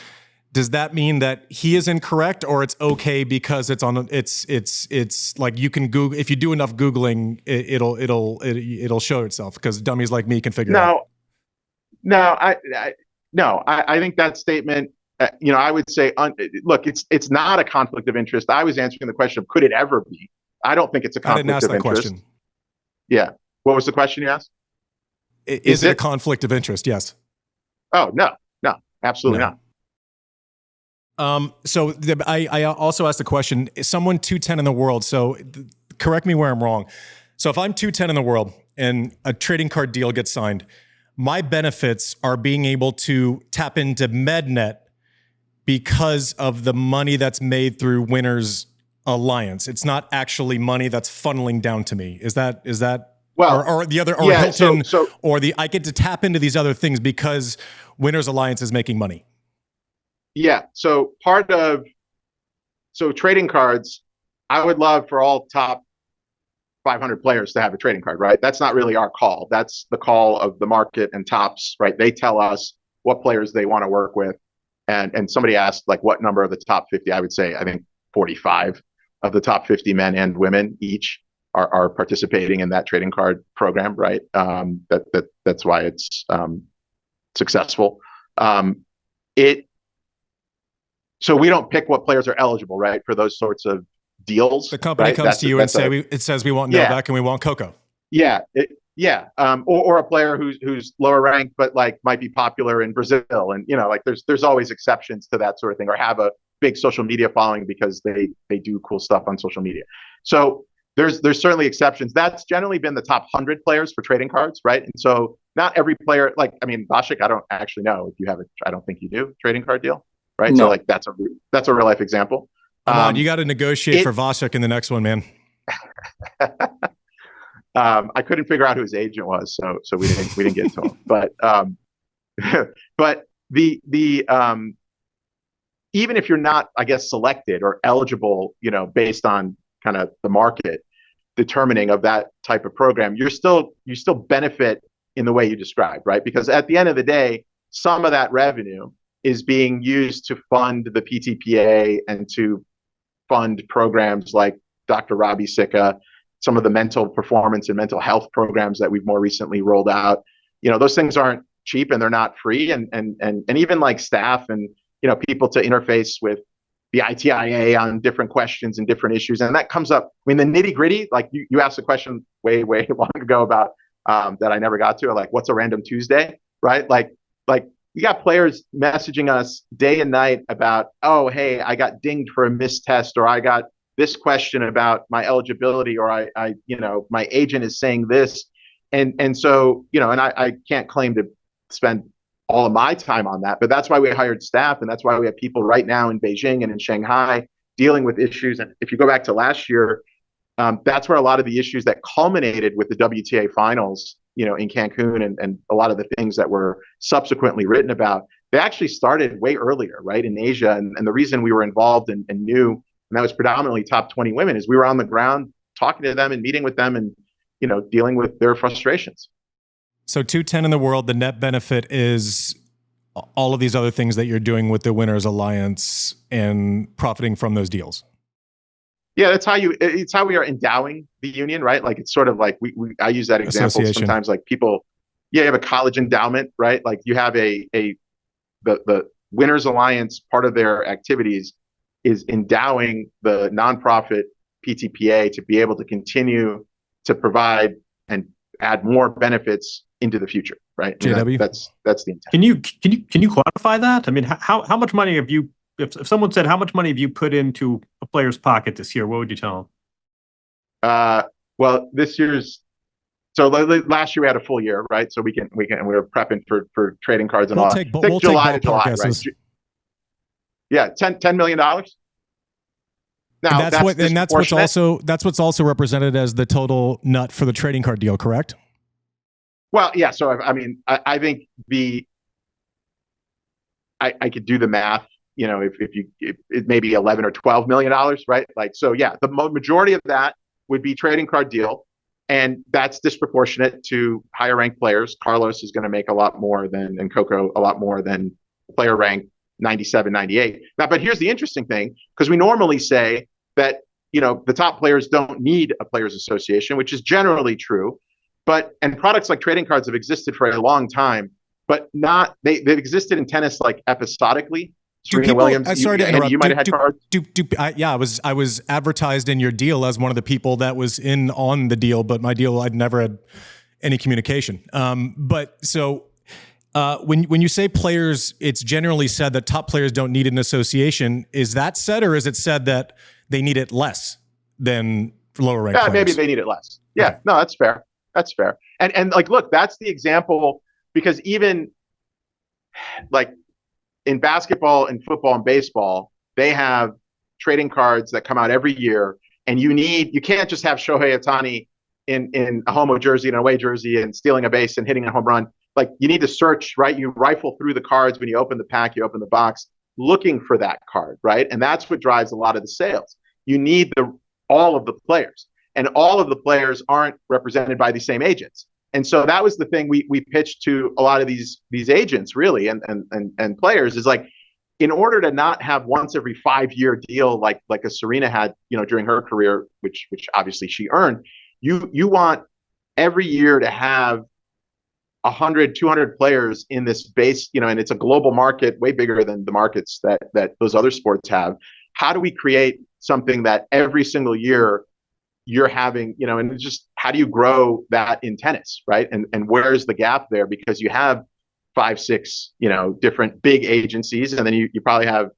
Does that mean that he is incorrect, or it's okay because it's like you can Google, if you do enough Googling, it'll show itself because dummies like me can figure it out? No, I think that statement, I would say, look, it's not a conflict of interest. I was answering the question of could it ever be? I don't think it's a conflict of interest. I didn't ask that question. Yeah. What was the question you asked? Is it a conflict of interest? Yes. Oh, no, absolutely not. So I also asked the question, is someone 210 in the world? So correct me where I'm wrong. So if I'm 210 in the world and a trading card deal gets signed, my benefits are being able to tap into MedNet because of the money that's made through Winners Alliance. It's not actually money that's funneling down to me. Is that well, or the other, or yeah, Hilton, I get to tap into these other things because Winners Alliance is making money. Yeah. So trading cards, I would love for all top 500 players to have a trading card, right? That's not really our call. That's the call of the market and Tops, right? They tell us what players they want to work with. And somebody asked like what number of the top 50, I would say, I think 45 of the top 50 men and women each are participating in that trading card program, right? That's why it's successful. So we don't pick what players are eligible, right, for those sorts of deals. The company comes to you and it says we want Novak and we want Coco. Yeah, or a player who's lower ranked but like might be popular in Brazil, and like there's always exceptions to that sort of thing, or have a big social media following because they do cool stuff on social media. So there's certainly exceptions. That's generally been the top 100 players for trading cards, right? And so not every player, like Vasek, I don't actually know if you have I don't think you do trading card deal. Right. No. So like that's a real life example. You got to negotiate for Vasek in the next one, man. I couldn't figure out who his agent was, so we didn't get to him. But the even if you're not, I guess, selected or eligible, based on kind of the market determining of that type of program, you still benefit in the way you described, right? Because at the end of the day, some of that revenue is being used to fund the PTPA and to fund programs like Dr. Robbie Sicca, some of the mental performance and mental health programs that we've more recently rolled out. Those things aren't cheap and they're not free. And even like staff and, people to interface with the ITIA on different questions and different issues. And that comes up, the nitty gritty, like you asked a question way, way long ago about that I never got to, like what's a random Tuesday, right? Like we got players messaging us day and night about, oh, hey, I got dinged for a missed test, or I got this question about my eligibility, or I my agent is saying this. And so, and I can't claim to spend all of my time on that, but that's why we hired staff. And that's why we have people right now in Beijing and in Shanghai dealing with issues. And if you go back to last year, that's where a lot of the issues that culminated with the WTA finals, in Cancun and a lot of the things that were subsequently written about, they actually started way earlier, right, in Asia. And the reason we were involved and knew, and that was predominantly top 20 women, is we were on the ground talking to them and meeting with them and, dealing with their frustrations. So 210 in the world, the net benefit is all of these other things that you're doing with the Winners Alliance and profiting from those deals. Yeah, it's how we are endowing the union, right? Like it's sort of like I use that example sometimes, like people, you have a college endowment, right? Like you have the Winners Alliance, part of their activities is endowing the nonprofit PTPA to be able to continue to provide and add more benefits into the future, right? JW, that's the intent. Can you quantify that? I mean, how much money have you? If someone said, how much money have you put into a player's pocket this year, what would you tell them? Well, last year we had a full year, right? So we were prepping for trading cards and all that. We'll July take to July, right? Yeah, $10 million. Now that's what's also represented as the total nut for the trading card deal, correct? Well, yeah. So I mean, I think I could do the math. You know, if it may be $11 or $12 million, right? Like, so yeah, the majority of that would be trading card deal, and that's disproportionate to higher ranked players. Carlos is going to make a lot more and Coco a lot more than player rank 97, 98. Now, but here's the interesting thing, because we normally say that, you know, the top players don't need a players association, which is generally true, and products like trading cards have existed for a long time, but they've existed in tennis like episodically. Serena Williams. Sorry to interrupt. You might have had cards. I was advertised in your deal as one of the people that was in on the deal, but my deal I'd never had any communication. But so when you say players, it's generally said that top players don't need an association. Is that said, or is it said that they need it less than lower ranked players? Maybe they need it less. Yeah, okay. No, that's fair. That's fair. And like, look, that's the example, because even like in basketball and football and baseball, they have trading cards that come out every year, and you can't just have Shohei Ohtani in a home jersey and an away jersey and stealing a base and hitting a home run. Like, you need to search, right? You rifle through the cards when you open the pack, you open the box, looking for that card, right? And that's what drives a lot of the sales. You need all of the players, and all of the players aren't represented by the same agents. And so that was the thing we pitched to a lot of these agents, really, and players, is like, in order to not have once every 5-year deal like a Serena had, you know, during her career, which obviously she earned, you want every year to have 100, 200 players in this base, you know, and it's a global market, way bigger than the markets that those other sports have. How do we create something that every single year you're having, you know, and it's just, how do you grow that in tennis, right? And where's the gap there? Because you have 5, 6, you know, different big agencies, and then you probably have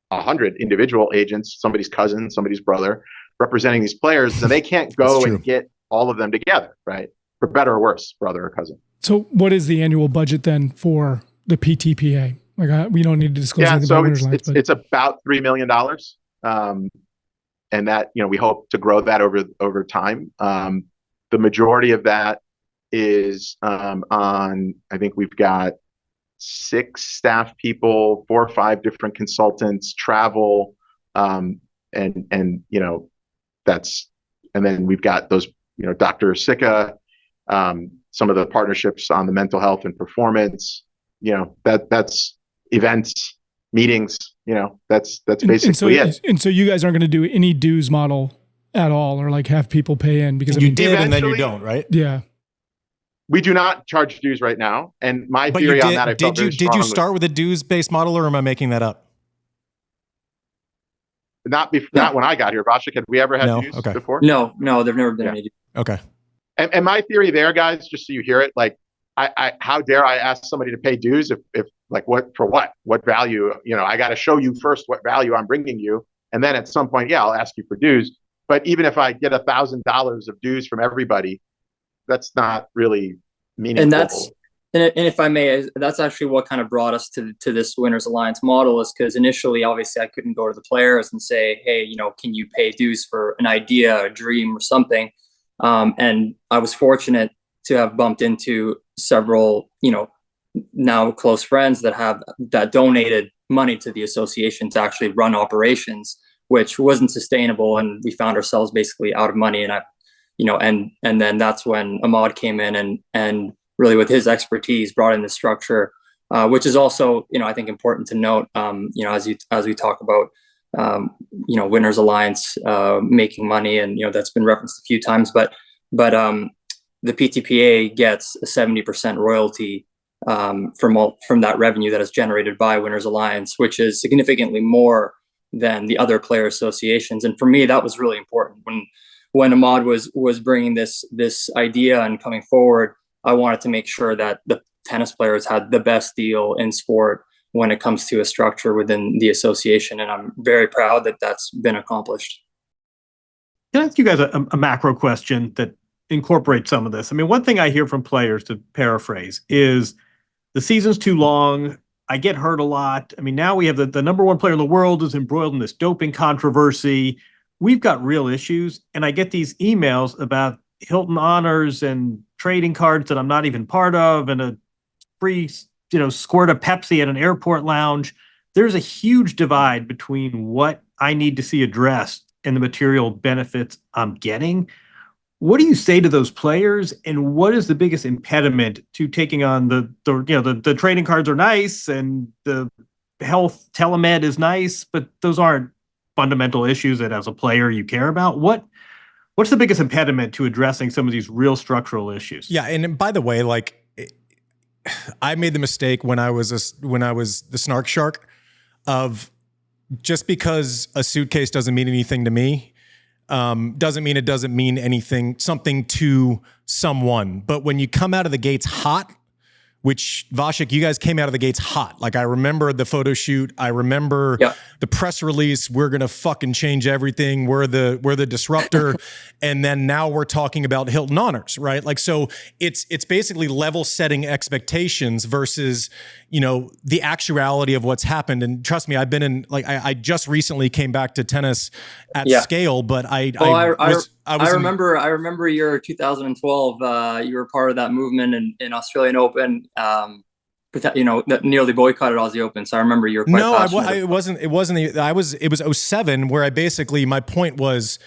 100 individual agents, somebody's cousin, somebody's brother, representing these players, and they can't go and get all of them together, right? For better or worse, brother or cousin. So what is the annual budget then for the PTPA? Like, we don't need to disclose anything about Winners Alliance, it's about $3 million. And that, you know, we hope to grow that over time. The majority of that is on, I think we've got 6 staff people, 4 or 5 different consultants, travel, and you know, and then we've got those, you know, Dr. Sika, some of the partnerships on the mental health and performance, you know, that's events, meetings, you know, that's basically it. And so you guys aren't going to do any dues model at all, or like have people pay in, because you did and then you don't, right? Yeah. We do not charge dues right now. And my theory on that, did you start with a dues based model, or am I making that up? Not when I got here. Vasek, had we ever had dues before? No, there've never been any dues. Okay. And my theory there, guys, just so you hear it, like, I how dare I ask somebody to pay dues if like, what value, you know, I got to show you first what value I'm bringing you. And then at some point, I'll ask you for dues. But even if I get $1,000 of dues from everybody, that's not really meaningful. And if I may, that's actually what kind of brought us to this Winners Alliance model, is because initially, obviously, I couldn't go to the players and say, hey, you know, can you pay dues for an idea, a dream, or something? And I was fortunate to have bumped into several, you know, now close friends that donated money to the association to actually run operations, which wasn't sustainable, and we found ourselves basically out of money. And and then that's when Ahmad came in and really, with his expertise, brought in the structure, which is also, you know, I think important to note, you know, as we talk about Winners Alliance making money, and that's been referenced a few times. But the PTPA gets a 70% royalty from that revenue that is generated by Winners Alliance, which is significantly more than the other player associations. And for me, that was really important when Ahmad was bringing this idea and coming forward. I wanted to make sure that the tennis players had the best deal in sport when it comes to a structure within the association, and I'm very proud that that's been accomplished. Can I ask you guys a macro question that incorporates some of this? I mean, one thing I hear from players, to paraphrase, is the season's too long. I get hurt a lot. I mean, now we have the number one player in the world is embroiled in this doping controversy. We've got real issues. And I get these emails about Hilton honors and trading cards that I'm not even part of, and a free, squirt of Pepsi at an airport lounge. There's a huge divide between what I need to see addressed and the material benefits I'm getting. What do you say to those players, and what is the biggest impediment to taking on the trading cards are nice and the health telemed is nice, but those aren't fundamental issues that as a player you care about? What's the biggest impediment to addressing some of these real structural issues? Yeah, and by the way, I made the mistake when I was the snark shark of, just because a suitcase doesn't mean anything to me, doesn't mean it doesn't mean something to someone. But when you come out of the gates hot, which, Vasek, you guys came out of the gates hot. Like, I remember the photo shoot. I remember the press release. We're going to fucking change everything. We're the disruptor. And then now we're talking about Hilton honors, right? Like, so it's basically level setting expectations versus, the actuality of what's happened. And trust me, I've been in, I just recently came back to tennis at scale, but I remember your 2012. You were part of that movement in Australian Open. That nearly boycotted Aussie Open. So I remember you were quite passionate. It wasn't. It was 07 where my point was,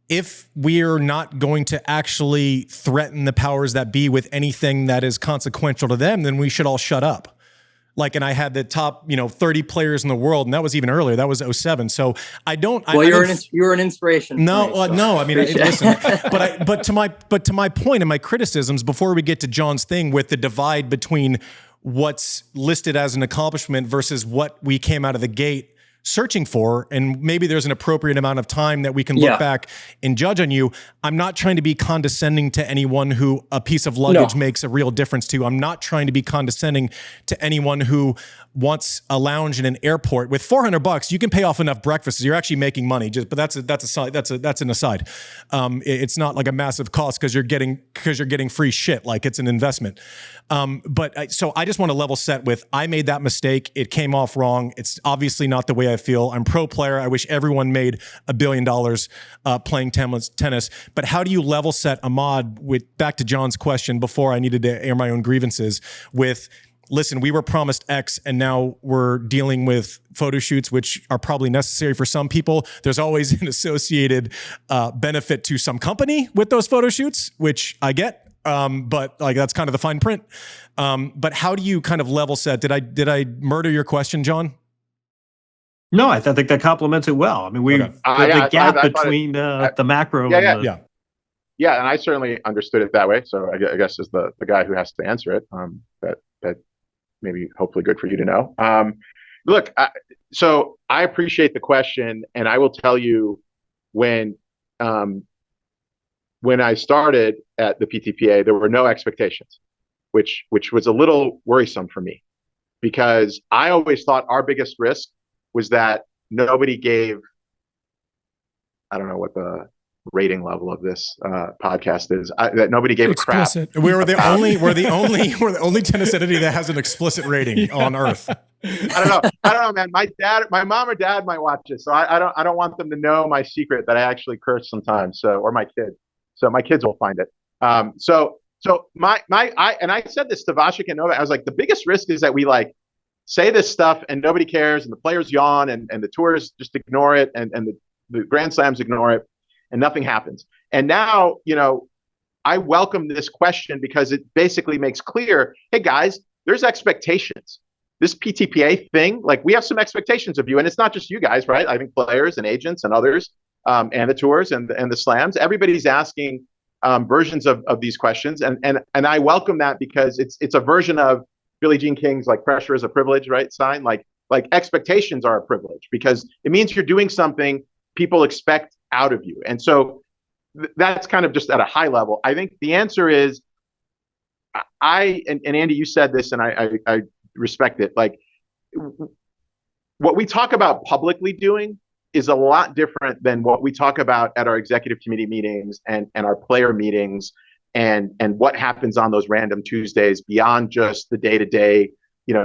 if we're not going to actually threaten the powers that be with anything that is consequential to them, then we should all shut up. And I had the top, 30 players in the world, and that was even earlier. That was 07. So I don't. Well, you're an inspiration. No, I mean, listen. But to my point and my criticisms, before we get to John's thing with the divide between what's listed as an accomplishment versus what we came out of the gate searching for, and maybe there's an appropriate amount of time that we can look back and judge on you. I'm not trying to be condescending to anyone who a piece of luggage makes a real difference to. I'm not trying to be condescending to anyone who wants a lounge in an airport. With $400, you can pay off enough breakfasts. You're actually making money. But that's an aside. It's not like a massive cost because you're getting free shit. Like, it's an investment. So I just want to level set with, I made that mistake. It came off wrong. It's obviously not the way I feel. I'm pro player. I wish everyone made $1 billion playing tennis. But how do you level set, Ahmad, back to John's question before I needed to air my own grievances with, listen, we were promised X and now we're dealing with photo shoots, which are probably necessary for some people. There's always an associated benefit to some company with those photo shoots, which I get. But that's kind of the fine print. But how do you kind of level set? Did I murder your question, John? No, I think that complements it well. I mean, the gap between the macro. Yeah, and I certainly understood it that way. So I guess as the guy who has to answer it, that maybe hopefully good for you to know. Look, so I appreciate the question, and I will tell you when I started at the PTPA, there were no expectations, which was a little worrisome for me, because I always thought our biggest risk was that nobody gave, I don't know what the rating level of this podcast is, that nobody gave explicit. a crap. We're the only tennis entity that has an explicit rating on Earth. I don't know, man. My mom or dad might watch it, so I don't want them to know my secret that I actually curse sometimes. So, or my kids. So my kids will find it. So I said this to Vasek and Novak. I was like, the biggest risk is that we say this stuff and nobody cares, and the players yawn, and the tours just ignore it, and the Grand Slams ignore it, and nothing happens. And now, I welcome this question because it basically makes clear, hey guys, there's expectations. this PTPA thing, like we have some expectations of you, and it's not just you guys, right? I think players and agents and others, and the tours and the slams, everybody's asking versions of these questions, and I welcome that because it's a version of Billie Jean King's like pressure is a privilege, right? Sign like expectations are a privilege because it means you're doing something people expect out of you, and so that's kind of just at a high level. I think the answer is, and Andy, you said this, and I respect it. Like what we talk about publicly doing is a lot different than what we talk about at our executive committee meetings and our player meetings and what happens on those random Tuesdays beyond just the day-to-day,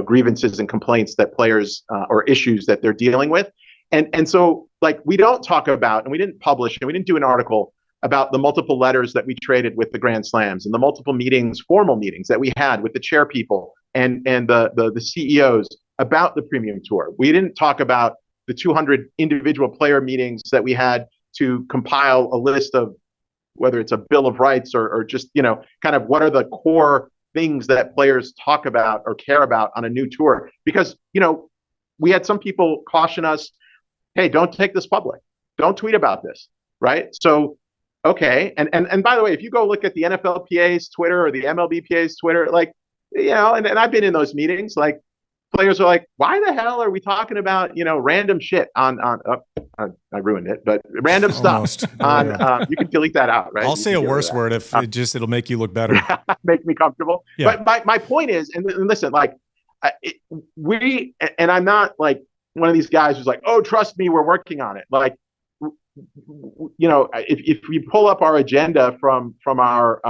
grievances and complaints that players or issues that they're dealing with. And so like we don't talk about, and we didn't publish, and we didn't do an article about the multiple letters that we traded with the Grand Slams and the multiple meetings, formal meetings that we had with the chair people and the CEOs about the Premium Tour. We didn't talk about the 200 individual player meetings that we had to compile a list of whether it's a Bill of Rights or just, kind of what are the core things that players talk about or care about on a new tour. Because, we had some people caution us, hey, don't take this public. Don't tweet about this, right? So, okay. And by the way, if you go look at the NFLPA's Twitter or the MLBPA's Twitter, like, and I've been in those meetings, like players are like, why the hell are we talking about, random shit on I ruined it, but random stuff on, you can delete that out, right? I'll say a worse word if it'll make you look better. Make me comfortable. Yeah. But my point is, and listen, like and I'm not like one of these guys who's like, oh, trust me, we're working on it. Like, if we pull up our agenda from our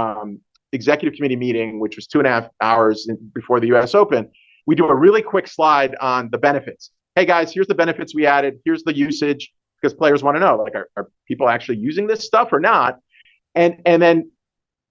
executive committee meeting, which was 2.5 hours before the US Open, we do a really quick slide on the benefits. Hey guys, here's the benefits we added. Here's the usage, because players want to know, like, are people actually using this stuff or not? And then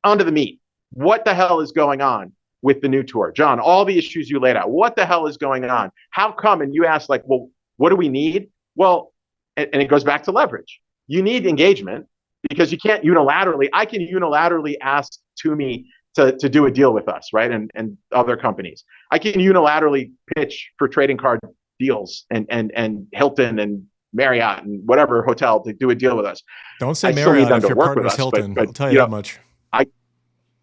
onto the meat. What the hell is going on with the new tour? John, all the issues you laid out, what the hell is going on? How come? And you ask, like, well, what do we need? Well, and it goes back to leverage. You need engagement because you can't unilaterally, I can unilaterally ask Toomey to do a deal with us, right? And other companies. I can unilaterally pitch for trading card deals and Hilton and Marriott and whatever hotel to do a deal with us. Don't say Marriott if your partner's Hilton. I'll tell you that much.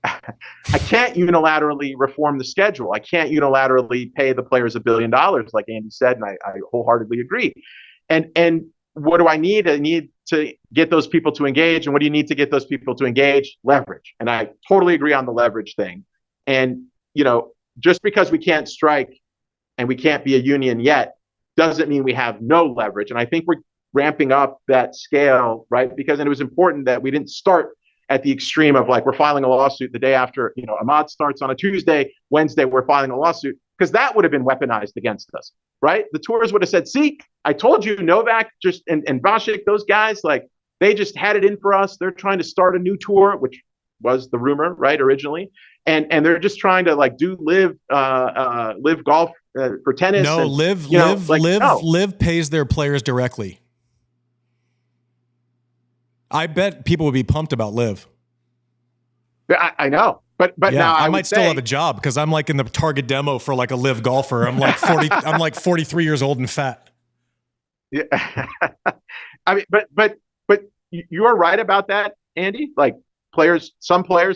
I can't unilaterally reform the schedule. I can't unilaterally pay the players $1 billion, like Andy said, and I wholeheartedly agree. And what do I need? I need to get those people to engage. And what do you need to get those people to engage? Leverage. And I totally agree on the leverage thing. And, just because we can't strike and we can't be a union yet, doesn't mean we have no leverage. And I think we're ramping up that scale, right? Because it was important that we didn't start at the extreme of like, we're filing a lawsuit the day after, Ahmad starts on a Tuesday, Wednesday, we're filing a lawsuit, because that would have been weaponized against us, right? The tours would have said, see, I told you Novak and Vasek, those guys, like they just had it in for us. They're trying to start a new tour, which was the rumor, right, originally. And they're just trying to like do live golf for tennis. No, and, Live pays their players directly. I bet people would be pumped about Live. I know, but yeah, now I might still have a job because I'm like in the target demo for like a Live golfer. I'm like 40. I'm like 43 years old and fat. Yeah, I mean, but you are right about that, Andy. Like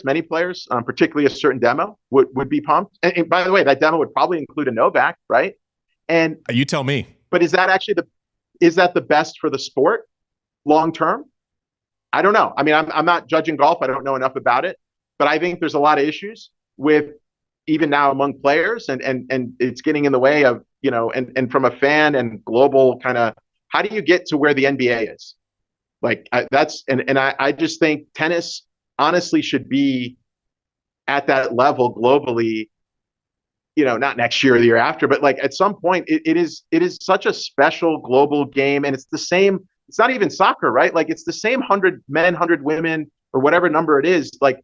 many players, particularly a certain demo, would be pumped. And by the way, that demo would probably include a Novak, right? And you tell me. But is that actually the best for the sport long term? I don't know. I mean, I'm not judging golf. I don't know enough about it, but I think there's a lot of issues with even now among players, and it's getting in the way of, and from a fan and global kind of, how do you get to where the NBA is? Like I just think tennis honestly should be at that level globally, not next year or the year after, but like at some point it is such a special global game. And it's the same. It's not even soccer, right? Like it's the same 100 men, 100 women, or whatever number it is. Like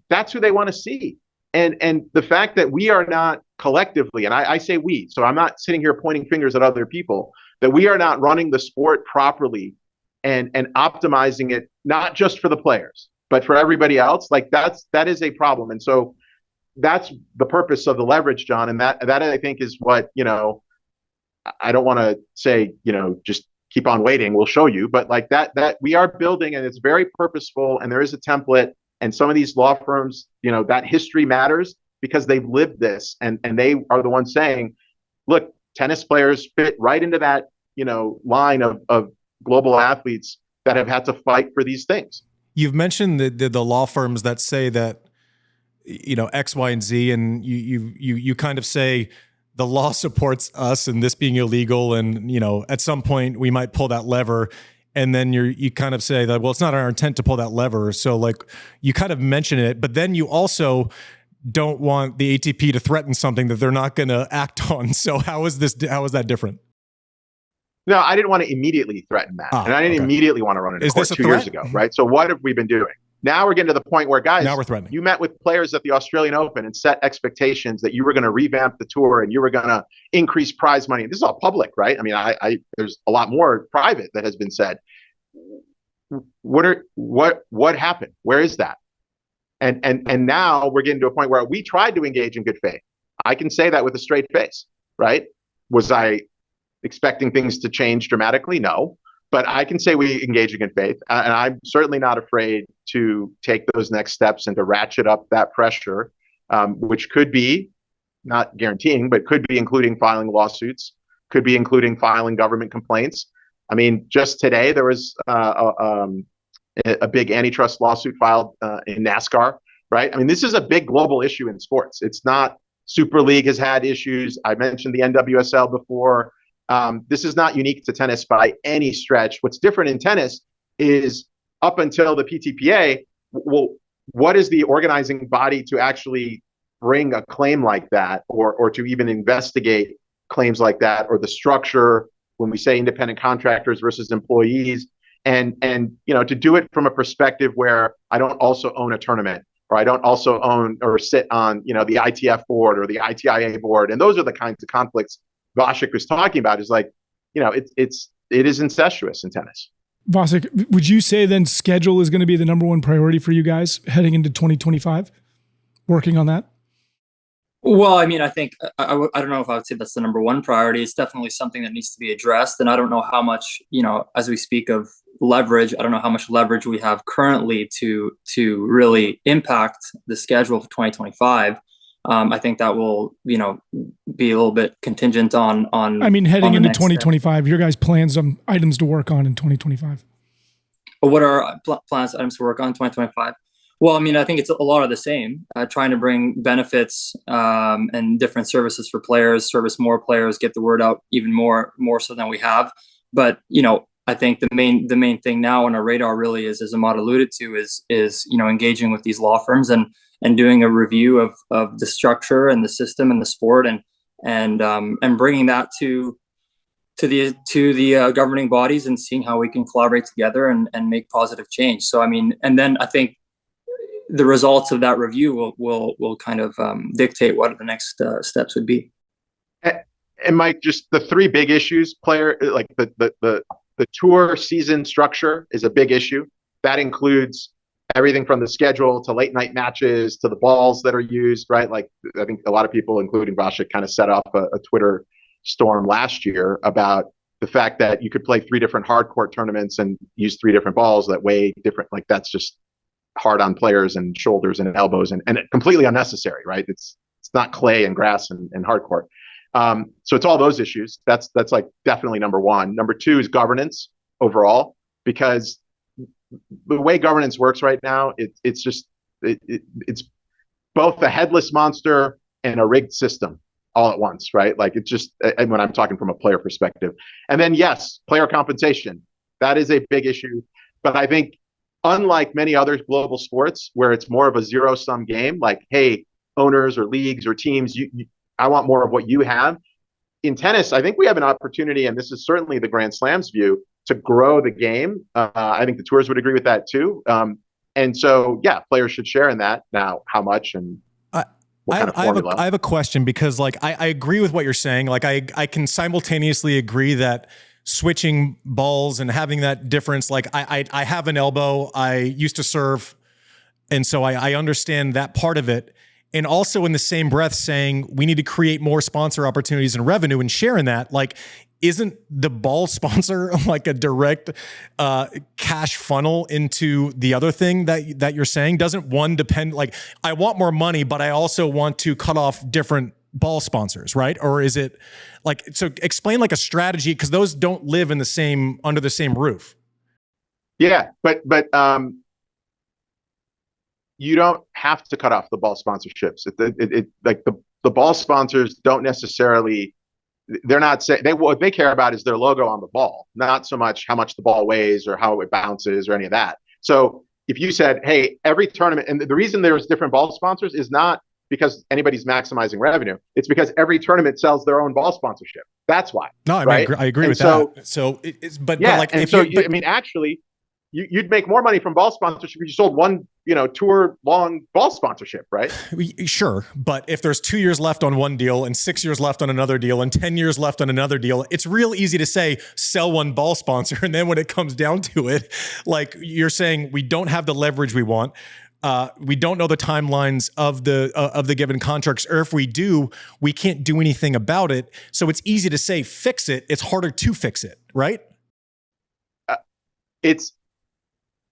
that's who they want to see. And the fact that we are not collectively, and I say we, so I'm not sitting here pointing fingers at other people, that we are not running the sport properly and optimizing it, not just for the players, but for everybody else. Like that is a problem. And so that's the purpose of the leverage, John. And that I think is what, I don't want to say, just keep on waiting, we'll show you, but like that we are building, and it's very purposeful, and there is a template, and some of these law firms, that history matters because they've lived this, and they are the ones saying, look, tennis players fit right into that, line of global athletes that have had to fight for these things. You've mentioned the law firms that say that, X, Y, and Z, and you kind of say the law supports us and this being illegal, and at some point we might pull that lever, and then you kind of say that, well, it's not our intent to pull that lever. So like you kind of mention it, but then you also don't want the ATP to threaten something that they're not going to act on. So how is that different? No, I didn't want to immediately threaten that. And I didn't immediately want to run it in court 2 years ago, right? So what have we been doing? Now we're getting to the point where, guys, now we're threatening. You met with players at the Australian Open and set expectations that you were going to revamp the tour and you were going to increase prize money. This is all public, right? I mean, there's a lot more private that has been said. What happened? Where is that? And now we're getting to a point where we tried to engage in good faith. I can say that with a straight face, right? Was I expecting things to change dramatically? No. But I can say we engage in good faith, and I'm certainly not afraid to take those next steps and to ratchet up that pressure, which could be, not guaranteeing, but could be including filing lawsuits, could be including filing government complaints. I mean, just today there was a big antitrust lawsuit filed in NASCAR, right? I mean, this is a big global issue in sports. It's not Super League has had issues. I mentioned the NWSL before. This is not unique to tennis by any stretch. What's different in tennis is up until the PTPA, well, what is the organizing body to actually bring a claim like that, or to even investigate claims like that, or the structure when we say independent contractors versus employees, and to do it from a perspective where I don't also own a tournament, or I don't also own or sit on the ITF board or the ITIA board, and those are the kinds of conflicts Vasek was talking about. Is like, it is incestuous in tennis. Vasek, would you say then schedule is going to be the number one priority for you guys heading into 2025? Working on that? Well, I mean, I think I don't know if I would say that's the number one priority. It's definitely something that needs to be addressed. And I don't know how much, as we speak of leverage, I don't know how much leverage we have currently to really impact the schedule for 2025. I think that will, be a little bit contingent on. I mean, heading into 2025, your guys' plans on items to work on in 2025. What are plans, items to work on in 2025? Well, I mean, I think it's a lot of the same, trying to bring benefits and different services for players, service more players, get the word out even more so than we have. But, I think the main thing now on our radar really is, as Ahmad alluded to, is engaging with these law firms and doing a review of the structure and the system and the sport and bringing that to the governing bodies and seeing how we can collaborate together and make positive change. So, I mean, and then I think the results of that review will kind of dictate what the next steps would be. And Mike, just the three big issues, like the tour season structure is a big issue. That includes everything from the schedule to late night matches to the balls that are used, right? Like, I think a lot of people, including Vasek, kind of set off a Twitter storm last year about the fact that you could play 3 different hard court tournaments and use 3 different balls that weigh different. Like, that's just hard on players and shoulders and elbows and completely unnecessary, right? It's not clay and grass and hard court. So it's all those issues. That's like definitely number one. Number 2 is governance overall, because the way governance works right now, it's both a headless monster and a rigged system all at once, right? Like, it's just, and when I'm talking from a player perspective. And then, yes, player compensation, that is a big issue. But I think, unlike many other global sports where it's more of a zero-sum game, like, hey, owners or leagues or teams, I want more of what you have. In tennis, I think we have an opportunity, and this is certainly the Grand Slam's view, to grow the game. I think the tours would agree with that too. And so, yeah, players should share in that. Now, how much and what kind of formula? I have a question, because like I agree with what you're saying. Like I can simultaneously agree that switching balls and having that difference, like I have an elbow, I used to serve, and so I understand that part of it. and also in the same breath saying we need to create more sponsor opportunities and revenue and share in that, like, isn't the ball sponsor like a direct cash funnel into the other thing that you're saying? Doesn't one depend, like, I want more money, but I also want to cut off different ball sponsors, right? Or is it like, so explain like a strategy, because those don't live in the same, under the same roof. Yeah, but you don't have to cut off the ball sponsorships. Like the ball sponsors don't necessarily, they're not saying, what they care about is their logo on the ball, not so much how much the ball weighs or how it bounces or any of that. So if you said, hey, every tournament, and the reason there's different ball sponsors is not because anybody's maximizing revenue. It's because every tournament sells their own ball sponsorship. That's why. No, I mean, right? I agree with that. So but like, and if so you, I mean, actually, you'd make more money from ball sponsorship if you sold one, tour long ball sponsorship, right? Sure. But if there's 2 years left on one deal and 6 years left on another deal and 10 years left on another deal, it's real easy to say sell one ball sponsor. And then when it comes down to it, like you're saying, we don't have the leverage we want. We don't know the timelines of the given contracts, or if we do, we can't do anything about it. So it's easy to say fix it. It's harder to fix it, right?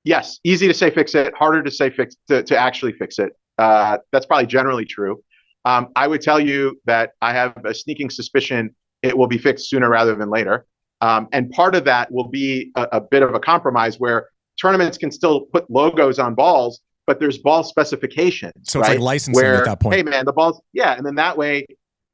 Yes, easy to say fix it, harder to say to actually fix it. That's probably generally true. I would tell you that I have a sneaking suspicion it will be fixed sooner rather than later. And part of that will be a bit of a compromise where tournaments can still put logos on balls, but there's ball specifications. So it's like licensing at that point. Hey man, the balls, yeah, and then that way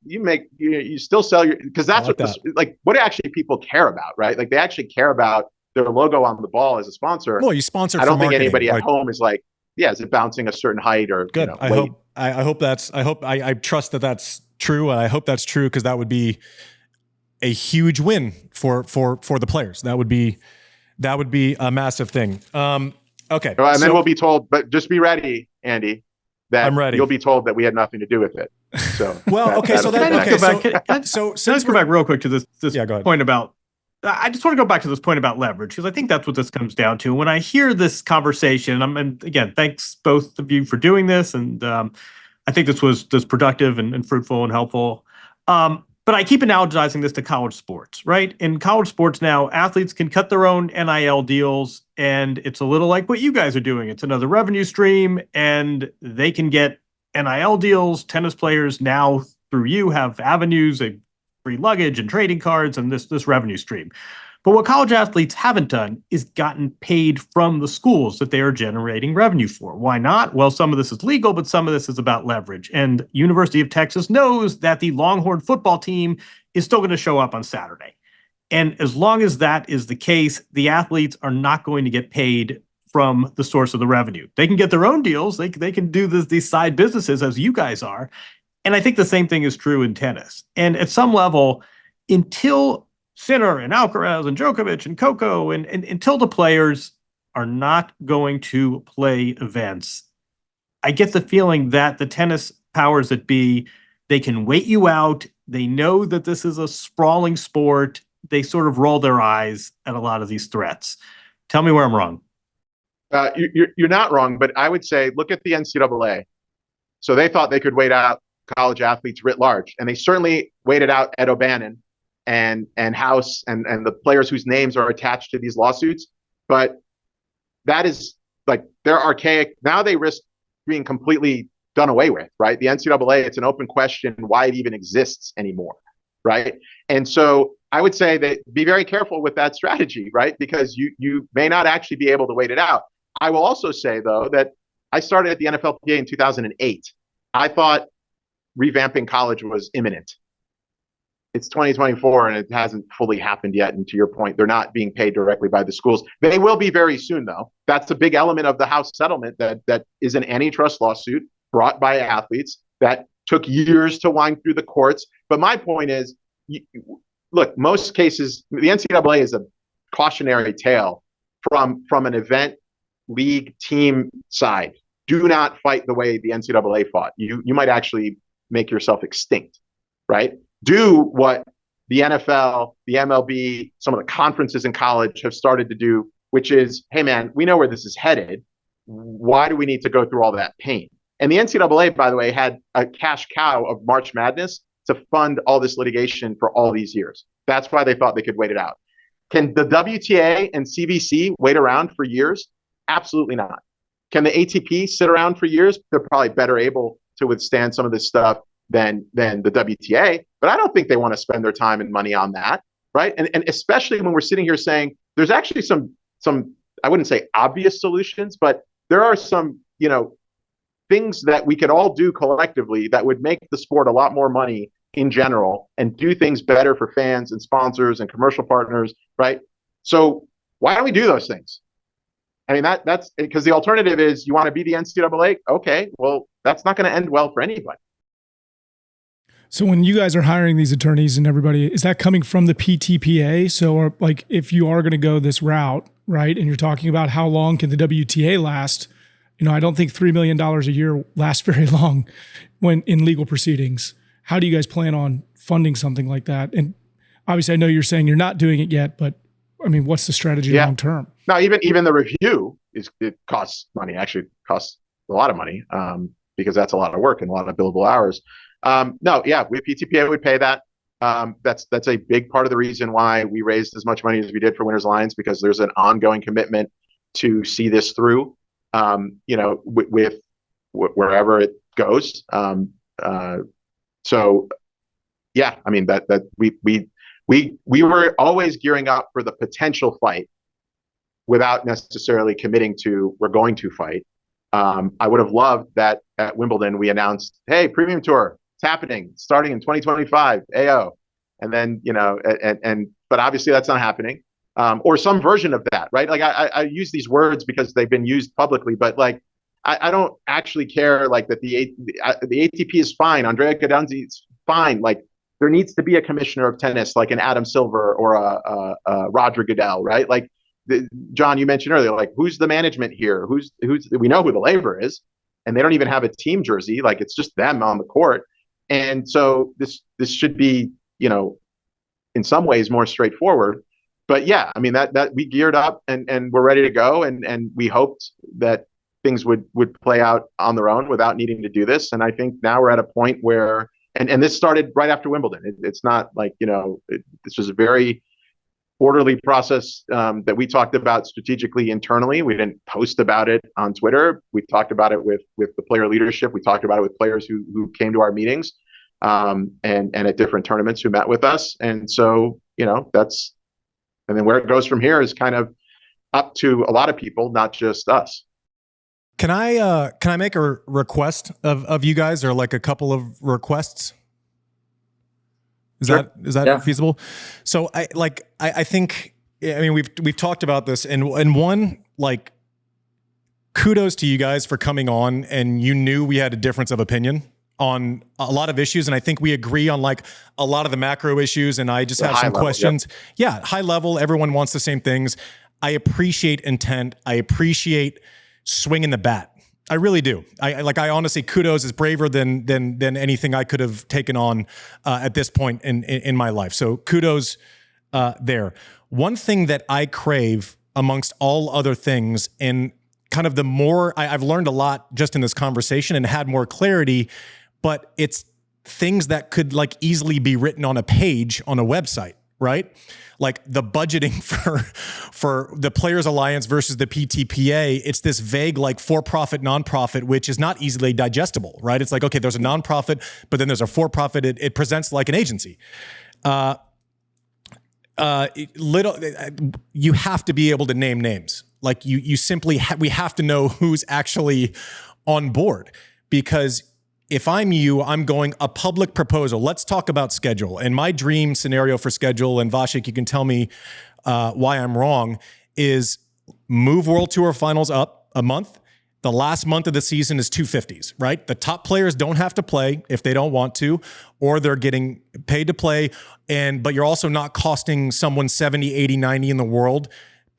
you still sell your, because that's what actually people care about, right? Like they actually care about their logo on the ball as a sponsor. Well, you sponsor. I don't think marketing, anybody at home is like, yeah, is it bouncing a certain height or good? Weight? I trust that that's true, and I hope that's true, because that would be a huge win for the players. That would be a massive thing. Okay, and then we'll be told, but just be ready, Andy. That I'm ready. You'll be told that we had nothing to do with it. So well, okay. So can I just go back real quick to this go ahead. point about. I just want to go back to this point about leverage, because I think that's what this comes down to. When I hear this conversation, and again, thanks both of you for doing this, and I think this was productive and fruitful and helpful. But I keep analogizing this to college sports, right? In college sports now, athletes can cut their own NIL deals, and it's a little like what you guys are doing. It's another revenue stream, and they can get NIL deals. Tennis players now, through you, have avenues, free luggage and trading cards and this revenue stream. But what college athletes haven't done is gotten paid from the schools that they are generating revenue for. Why not? Well, some of this is legal, but some of this is about leverage. And University of Texas knows that the Longhorn football team is still going to show up on Saturday. And as long as that is the case, the athletes are not going to get paid from the source of the revenue. They can get their own deals. They can do these side businesses as you guys are. And I think the same thing is true in tennis. And at some level, until Sinner and Alcaraz and Djokovic and Coco, and until the players are not going to play events, I get the feeling that the tennis powers that be, they can wait you out. They know that this is a sprawling sport. They sort of roll their eyes at a lot of these threats. Tell me where I'm wrong. You're not wrong, but I would say look at the NCAA. So they thought they could wait out college athletes writ large, and they certainly waited out Ed O'Bannon and House and the players whose names are attached to these lawsuits. But that is like, they're archaic. Now they risk being completely done away with, right? The NCAA, it's an open question why it even exists anymore, right? And so I would say that be very careful with that strategy, right? Because you may not actually be able to wait it out. I will also say, though, that I started at the NFLPA in 2008. I thought revamping college was imminent. It's 2024 and it hasn't fully happened yet. And to your point, they're not being paid directly by the schools. They will be very soon, though. That's a big element of the House settlement that is an antitrust lawsuit brought by athletes that took years to wind through the courts. But my point is, look, most cases, the NCAA is a cautionary tale from an event league team side. Do not fight the way the NCAA fought. You might actually make yourself extinct, right? Do what the NFL, the MLB, some of the conferences in college have started to do, which is, hey man, we know where this is headed. Why do we need to go through all that pain? And the NCAA, by the way, had a cash cow of March Madness to fund all this litigation for all these years. That's why they thought they could wait it out. Can the WTA and CBC wait around for years? Absolutely not. Can the ATP sit around for years? They're probably better able to withstand some of this stuff than the WTA, but I don't think they want to spend their time and money on that, right? And especially when we're sitting here saying there's actually some I wouldn't say obvious solutions, but there are some, things that we could all do collectively that would make the sport a lot more money in general and do things better for fans and sponsors and commercial partners, right? So why don't we do those things? I mean, that's because the alternative is you want to be the NCAA. Okay, well, that's not going to end well for anybody. So when you guys are hiring these attorneys and everybody, is that coming from the PTPA? So, or like, if you are going to go this route, right, and you're talking about how long can the WTA last, I don't think $3 million a year lasts very long when in legal proceedings. How do you guys plan on funding something like that? And obviously, I know you're saying you're not doing it yet, but I mean, what's the strategy long term? No, even the review it costs money. Actually, costs a lot of money because that's a lot of work and a lot of billable hours. PTPA would pay that. That's a big part of the reason why we raised as much money as we did for Winners Alliance, because there's an ongoing commitment to see this through. With wherever it goes. So yeah, I mean that we were always gearing up for the potential fight without necessarily committing to we're going to fight. I would have loved that at Wimbledon we announced, hey, Premium Tour, it's happening, starting in 2025, AO. And then, but obviously that's not happening. Or some version of that, right? Like I use these words because they've been used publicly, but like I don't actually care. Like that the ATP is fine, Andrea Gadunzi is fine. Like there needs to be a commissioner of tennis, like an Adam Silver or a Roger Goodell, right? Like John, you mentioned earlier, like who's the management here? Who's we know who the labor is, and they don't even have a team jersey. Like it's just them on the court, and so this should be in some ways more straightforward. But yeah, I mean that we geared up and we're ready to go, and we hoped that things would play out on their own without needing to do this. And I think now we're at a point where, and this started right after Wimbledon. It's not like this was a very orderly process that we talked about strategically internally. We didn't post about it on Twitter. We talked about it with the player leadership. We talked about it with players who came to our meetings and at different tournaments who met with us. And so that's. And then where it goes from here is kind of up to a lot of people, not just us. Can I make a request of you guys, or like a couple of requests? Is Sure. that feasible? So I think we've talked about this, and one, like, kudos to you guys for coming on, and you knew we had a difference of opinion on a lot of issues, and I think we agree on like a lot of the macro issues, and I just have some questions. Yep. Yeah, high level, everyone wants the same things. I appreciate intent. I appreciate swinging the bat. I really do. I honestly, kudos is braver than anything I could have taken on at this point in my life. So kudos there. One thing that I crave amongst all other things, and kind of the more I've learned a lot just in this conversation and had more clarity, but it's things that could like easily be written on a page on a website, right? Like the budgeting for the Players Alliance versus the PTPA. It's this vague, like for-profit, nonprofit, which is not easily digestible, right? It's like, okay, there's a nonprofit, but then there's a for-profit. It presents like an agency. You have to be able to name names. Like you simply, we have to know who's actually on board, because if I'm you, I'm going a public proposal. Let's talk about schedule. And my dream scenario for schedule, and Vasek, you can tell me why I'm wrong, is move World Tour Finals up a month. The last month of the season is 250s, right? The top players don't have to play if they don't want to, or they're getting paid to play. But you're also not costing someone 70, 80, 90 in the world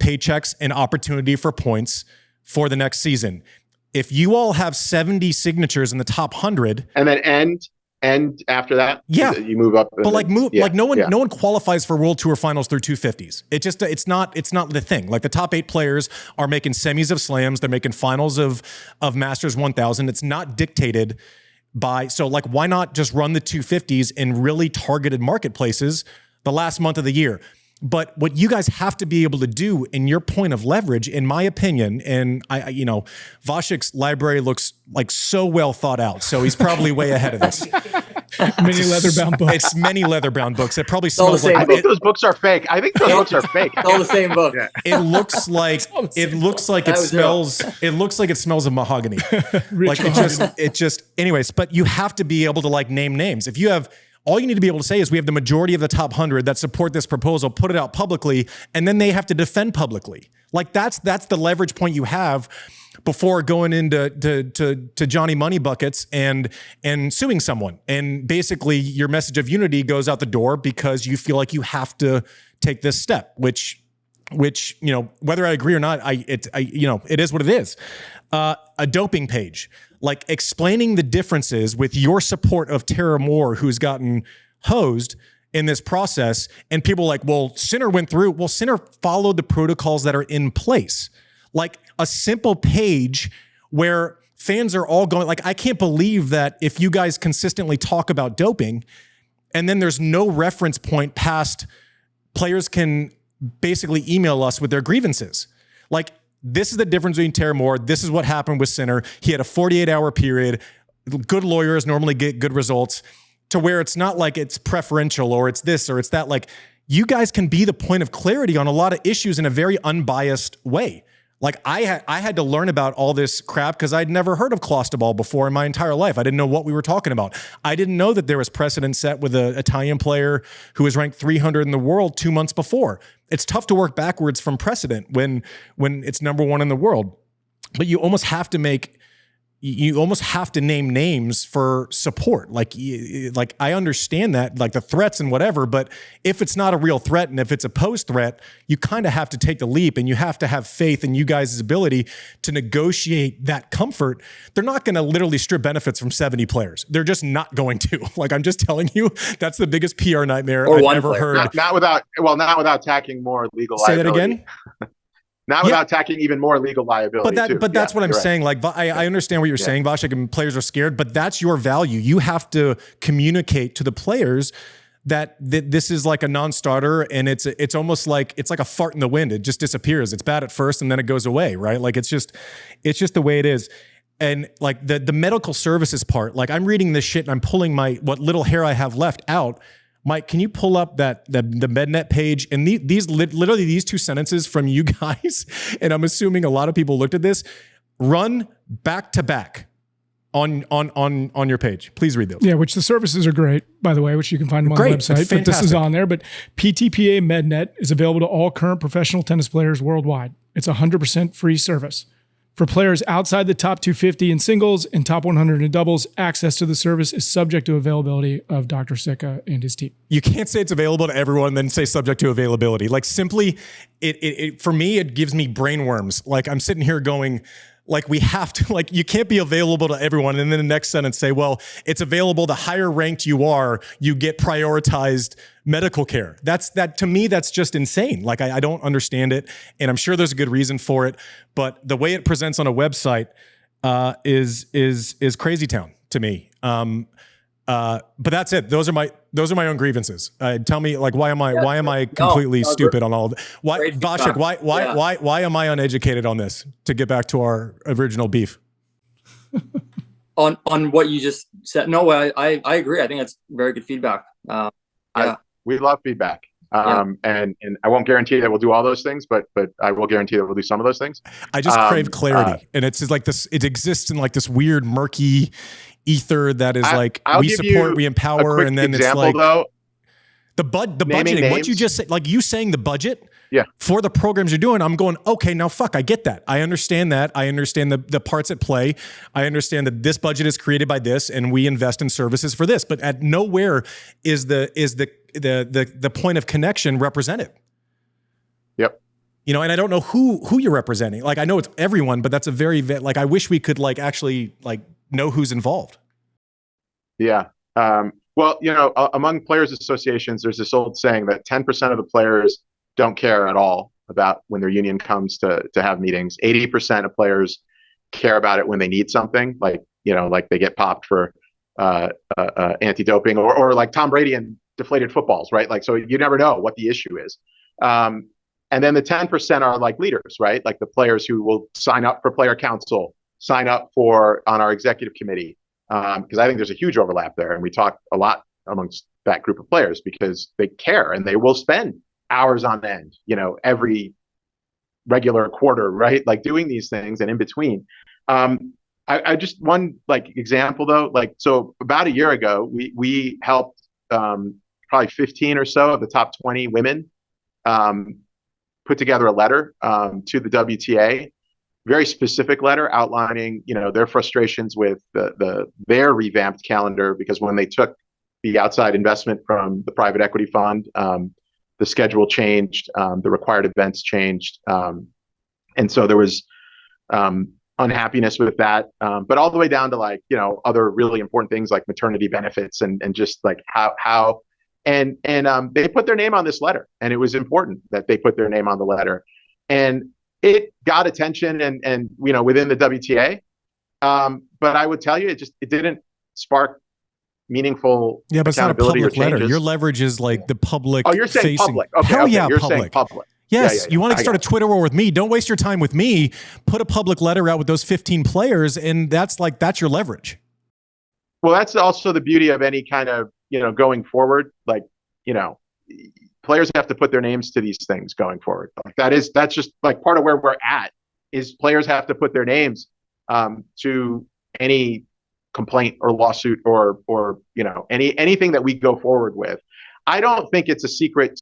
paychecks and opportunity for points for the next season. If you all have 70 signatures in the top 100, and then end end after that? Yeah, you move up. But like no one qualifies for World Tour finals through 250s. It's not the thing. Like the top 8 players are making semis of slams. They're making finals of Masters 1000. It's not dictated by, so like why not just run the 250s in really targeted marketplaces the last month of the year? But what you guys have to be able to do in your point of leverage, in my opinion, and Vasek's library looks like so well thought out. So he's probably way ahead of this. Many leather-bound books. It's many leather-bound books. It probably smells like. I think those books are fake. It's all the same book. Yeah. It looks like it smells. It looks like it smells of mahogany. Like it just. Anyways, but you have to be able to like name names. If you have. All you need to be able to say is we have the majority of the top 100 that support this proposal, put it out publicly, and then they have to defend publicly. Like that's the leverage point you have before going into to Johnny Money Buckets and suing someone. And basically your message of unity goes out the door because you feel like you have to take this step, which whether I agree or not, it is what it is. A doping page. Like explaining the differences with your support of Tara Moore, who's gotten hosed in this process. And people are like, well, Sinner went through. Well, Sinner followed the protocols that are in place. Like a simple page where fans are all going, like, I can't believe that if you guys consistently talk about doping and then there's no reference point past players can basically email us with their grievances. Like, this is the difference between Tara Moore. This is what happened with Sinner. He had a 48-hour period. Good lawyers normally get good results to where it's not like it's preferential or it's this or it's that. Like, you guys can be the point of clarity on a lot of issues in a very unbiased way. Like I had to learn about all this crap because I'd never heard of Clostebol before in my entire life. I didn't know what we were talking about. I didn't know that there was precedent set with an Italian player who was ranked 300 in the world 2 months before. It's tough to work backwards from precedent when it's number 1 in the world. But you almost have to name names for support. Like I understand that, like the threats and whatever, but if it's not a real threat and if it's a post threat, you kind of have to take the leap and you have to have faith in you guys' ability to negotiate that comfort. They're not going to literally strip benefits from 70 players. They're just not going to. Like, I'm just telling you, that's the biggest PR nightmare I've ever heard. Not without tacking more legal liability. Say that again? Not without tacking even more legal liability. But that's what I'm saying. Like, I understand what you're saying, Vasek, and players are scared, but that's your value. You have to communicate to the players that this is like a non-starter, and it's almost like it's like a fart in the wind. It just disappears. It's bad at first, and then it goes away, right? Like it's just the way it is. And like the medical services part, like I'm reading this shit and I'm pulling what little hair I have left out. Mike, can you pull up the MedNet page? And these literally these 2 sentences from you guys, and I'm assuming a lot of people looked at this, run back to back on your page. Please read those. Yeah, which the services are great, by the way, which you can find them on the website. But this is on there. But PTPA MedNet is available to all current professional tennis players worldwide. It's 100% free service. For players outside the top 250 in singles and top 100 in doubles, access to the service is subject to availability of Dr. Sika and his team. You can't say it's available to everyone and then say subject to availability. Like simply, it for me, it gives me brainworms. Like I'm sitting here going, like we have to, like you can't be available to everyone. And then the next sentence say, well, it's available. The higher ranked you are, you get prioritized medical care. That to me, that's just insane. Like I don't understand it. And I'm sure there's a good reason for it, but the way it presents on a website is crazy town to me. But that's it. Those are my own grievances. Tell me, like, why am I completely stupid on all of this? Why, Vasek, why am I uneducated on this? To get back to our original beef. On what you just said, no, I agree. I think that's very good feedback. We love feedback. And I won't guarantee that we'll do all those things, but I will guarantee that we'll do some of those things. I just crave clarity, and it's just like this. It exists in like this weird murky ether that is we support, we empower, and then it's like though, the budgeting. Names. What you just said, like you saying the budget. Yeah. For the programs you're doing, I'm going, okay, now fuck, I get that. I understand that. I understand the parts at play. I understand that this budget is created by this and we invest in services for this. But at nowhere is the point of connection represented. Yep. And I don't know who you're representing. Like I know it's everyone, but that's a very like I wish we could like actually like know who's involved. Yeah. Well, among players' associations, there's this old saying that 10% of the players don't care at all about when their union comes to have meetings. 80% of players care about it when they need something, like they get popped for anti-doping, or like Tom Brady and deflated footballs, right? Like, so you never know what the issue is. And then the 10% are like leaders, right? Like the players who will sign up for player council, sign up on our executive committee. Because I think there's a huge overlap there. And we talk a lot amongst that group of players because they care and they will spend hours on end, every regular quarter, right? Like doing these things and in between. I just one example though, so about a year ago, we helped probably 15 or so of the top 20 women put together a letter to the WTA, very specific letter outlining, their frustrations with their revamped calendar, because when they took the outside investment from the private equity fund, the schedule changed, the required events changed, and so there was unhappiness with that, but all the way down to other really important things like maternity benefits and just how and they put their name on this letter, and it was important that they put their name on the letter, and it got attention and within the WTA, but I would tell you it didn't spark meaningful but it's not a public letter. Changes. Your leverage is like the public. Oh, you're saying public. Okay, Hell yeah, you're public. Saying public. Yes, you want to start a Twitter war with me? Don't waste your time with me. Put a public letter out with those 15 players, and that's your leverage. Well, that's also the beauty of any kind of going forward. Players have to put their names to these things going forward. That's just part of where we're at. Is players have to put their names to any complaint or lawsuit or anything that we go forward with. I don't think it's a secret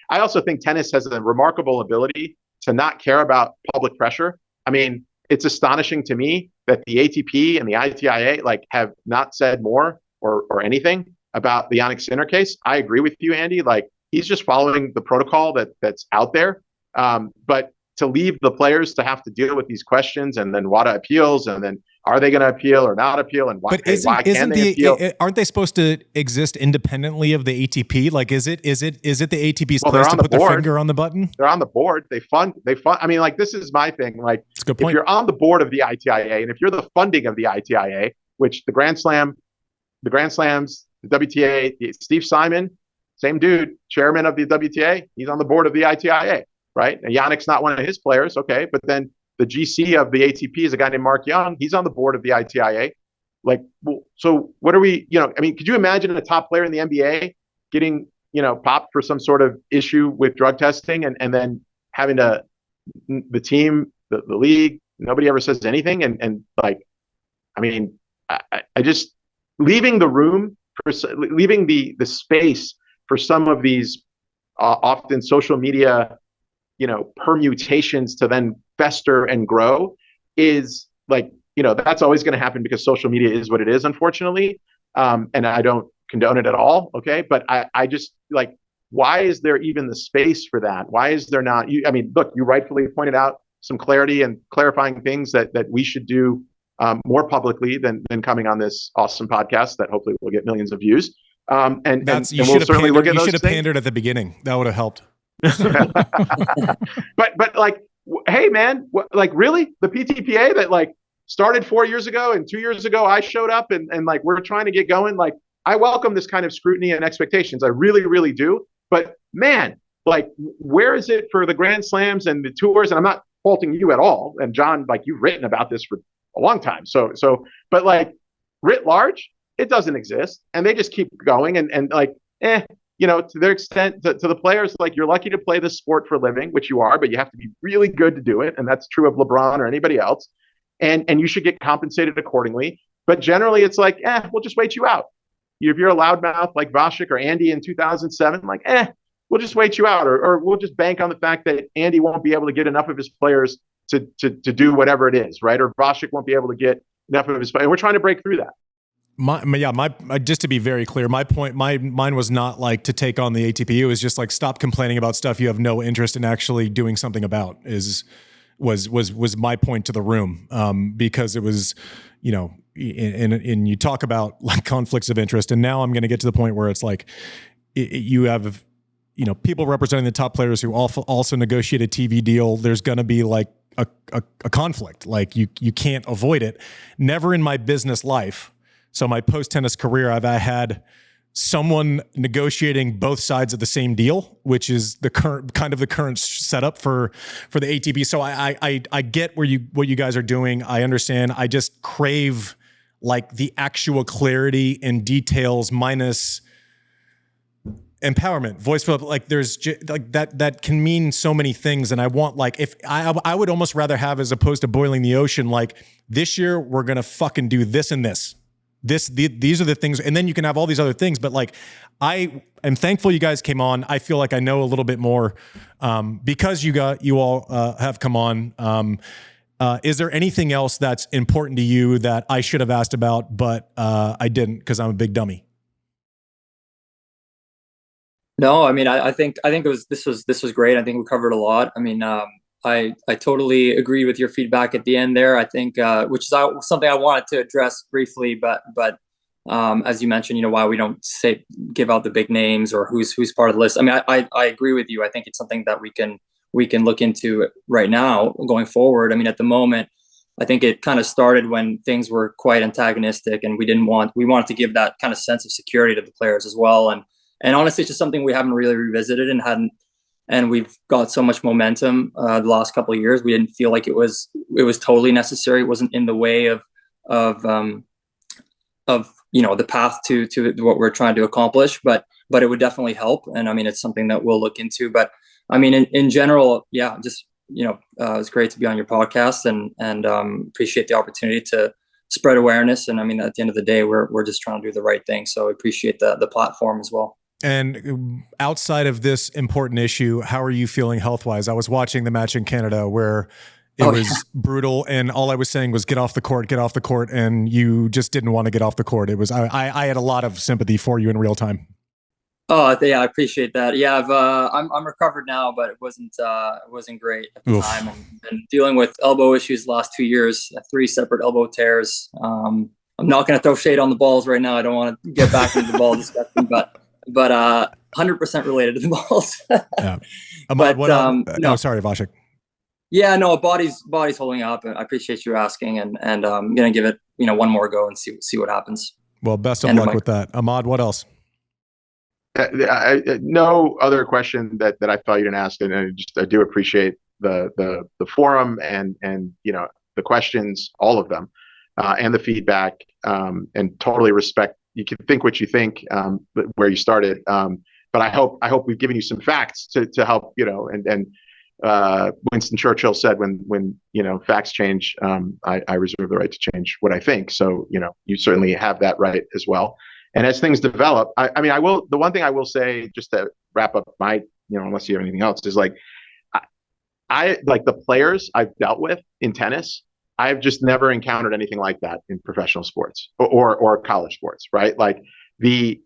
I also think tennis has a remarkable ability to not care about public pressure. I mean, it's astonishing to me that the ATP and the ITIA have not said more or anything about the Jannik Sinner case. I agree with you, Andy. He's just following the protocol that's out there. But to leave the players to have to deal with these questions, and then WADA appeals, and then are they going to appeal or not appeal, and why can't they appeal? Aren't they supposed to exist independently of the ATP? Is it the ATP's place to put their finger on the button? They're on the board. They fund. I mean, this is my thing. It's a good point. If you're on the board of the ITIA, and if you're the funding of the ITIA, which the Grand Slams, the WTA, Steve Simon, same dude, chairman of the WTA, he's on the board of the ITIA, right? And Jannik's not one of his players, okay, but then the GC of the ATP is a guy named Mark Young. He's on the board of the ITIA. So what are we, I mean, could you imagine a top player in the NBA getting, popped for some sort of issue with drug testing and then having the team, the league, nobody ever says anything. I just leaving the room, leaving the space for some of these often social media, permutations to then fester and grow is that's always going to happen because social media is what it is, unfortunately. And I don't condone it at all. Okay. But I just why is there even the space for that? Why is there not? Look, you rightfully pointed out some clarity and clarifying things that we should do more publicly than coming on this awesome podcast that hopefully will get millions of views. You should have pandered at the beginning. That would have helped. but hey man, really, the PTPA that started 4 years ago and 2 years ago I showed up and we're trying to get going. I welcome this kind of scrutiny and expectations. I really, really do. But man, where is it for the Grand Slams and the tours? And I'm not faulting you at all. And John, you've written about this for a long time. But writ large, it doesn't exist. And they just keep going and to their extent, to the players, you're lucky to play this sport for a living, which you are, but you have to be really good to do it. And that's true of LeBron or anybody else. And you should get compensated accordingly. But generally, it's we'll just wait you out. If you're a loudmouth like Vasek or Andy in 2007, we'll just wait you out. Or we'll just bank on the fact that Andy won't be able to get enough of his players to do whatever it is, right? Or Vasek won't be able to get enough of his players. And we're trying to break through that. Just to be very clear, mine was not to take on the ATP. It was just stop complaining about stuff you have no interest in actually doing something about was my point to the room. Because it was, and you talk about like conflicts of interest, and now I'm going to get to the point where it's like you have, people representing the top players who also negotiate a TV deal. There's going to be like a conflict. Like you can't avoid it. Never in my business life. So my post-tennis career, I've had someone negotiating both sides of the same deal, which is the current setup for the ATP. So I get what you guys are doing. I understand. I just crave like the actual clarity and details minus empowerment, voice, like there's like that can mean so many things. And I want like, if I would almost rather have, as opposed to boiling the ocean, like this year we're going to fucking do this and this. These are the things, and then you can have all these other things. But like, I am thankful you guys came on. I feel like I know a little bit more because you all have come on. Is there anything else that's important to you that I should have asked about, but I didn't because I'm a big dummy? No, I mean, I think this was great. I think we covered a lot. I mean, I totally agree with your feedback at the end there. I think, which is something I wanted to address briefly, but as you mentioned, why we don't give out the big names or who's part of the list. I mean, I agree with you. I think it's something that we can look into right now going forward. I mean, at the moment, I think it kind of started when things were quite antagonistic, and we wanted to give that kind of sense of security to the players as well. And honestly, it's just something we haven't really revisited and we've got so much momentum the last couple of years. We didn't feel like it was totally necessary. It wasn't in the way of the path to what we're trying to accomplish, but it would definitely help. And I mean, it's something that we'll look into. But I mean, in general, yeah, just it's great to be on your podcast and appreciate the opportunity to spread awareness. And I mean, at the end of the day, we're just trying to do the right thing. So I appreciate the platform as well. And outside of this important issue, how are you feeling health-wise? I was watching the match in Canada where it was brutal, and all I was saying was get off the court, and you just didn't want to get off the court. It was I had a lot of sympathy for you in real time. Oh yeah, I appreciate that. Yeah, I'm recovered now, but it wasn't great at the time. And been dealing with elbow issues the last 2 years, 3 separate elbow tears. I'm not going to throw shade on the balls right now. I don't want to get back into the ball discussion, but 100% related to the balls. Yeah. But sorry, Vasek. Yeah, no, body's holding up. I appreciate you asking, and I'm gonna give it one more go and see what happens. Well, best of luck with that. Ahmad, what else? No other question that I thought you didn't ask, and I do appreciate the forum and the questions, all of them, and the feedback, and totally respect. You can think what you think, where you started, but I hope we've given you some facts to help. And Winston Churchill said, when facts change, I reserve the right to change what I think. So you certainly have that right as well. And as things develop, I mean, the one thing I will say, just to wrap up my, unless you have anything else, is like, I like the players I've dealt with in tennis. I've just never encountered anything like that in professional sports or college sports, right? Like the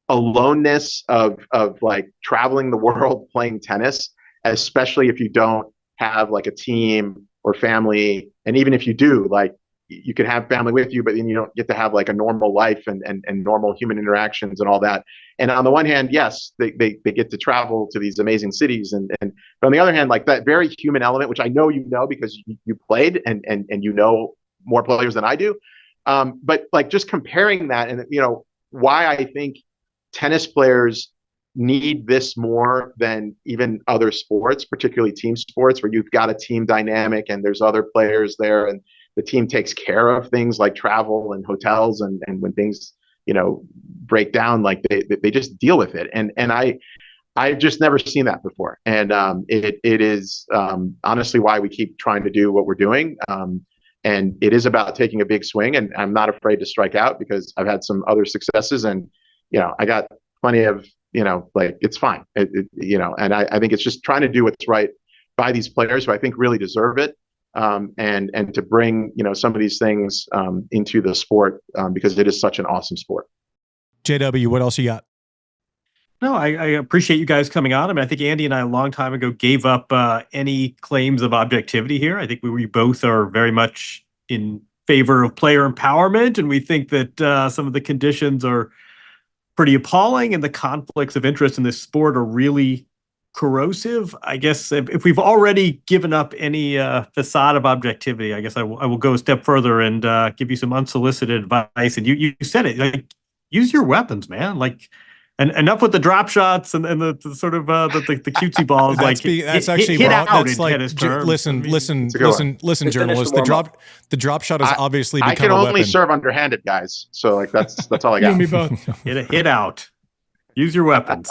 aloneness of like traveling the world playing tennis, especially if you don't have like a team or family. And even if you do, like you can have family with you, but then you don't get to have like a normal life and normal human interactions and all that. And on the one hand, yes, they get to travel to these amazing cities. But on the other hand, like that very human element, which I know because you played and more players than I do. But like just comparing that and, why I think tennis players need this more than even other sports, particularly team sports, where you've got a team dynamic and there's other players there and the team takes care of things like travel and hotels and when things break down, like they just deal with it. And I've just never seen that before. And it is honestly why we keep trying to do what we're doing. And it is about taking a big swing, and I'm not afraid to strike out because I've had some other successes, and I got plenty of like it's fine. And I think it's just trying to do what's right by these players who I think really deserve it. And to bring some of these things into the sport because it is such an awesome sport. JW, what else you got? No, I appreciate you guys coming on. I mean, I think Andy and I a long time ago gave up any claims of objectivity here. I think we both are very much in favor of player empowerment, and we think that some of the conditions are pretty appalling, and the conflicts of interest in this sport are really corrosive. I guess if we've already given up any facade of objectivity, I guess I will go a step further and give you some unsolicited advice. And you said it, like, use your weapons, man. Like, and enough with the drop shots and the sort of the cutesy balls. That's actually hit wrong. out That's in tennis terms. Listen, journalists. The drop shot has obviously become I can a only weapon. serve underhanded, guys. So like that's all I got. You and me both. Hit out. Use your weapons.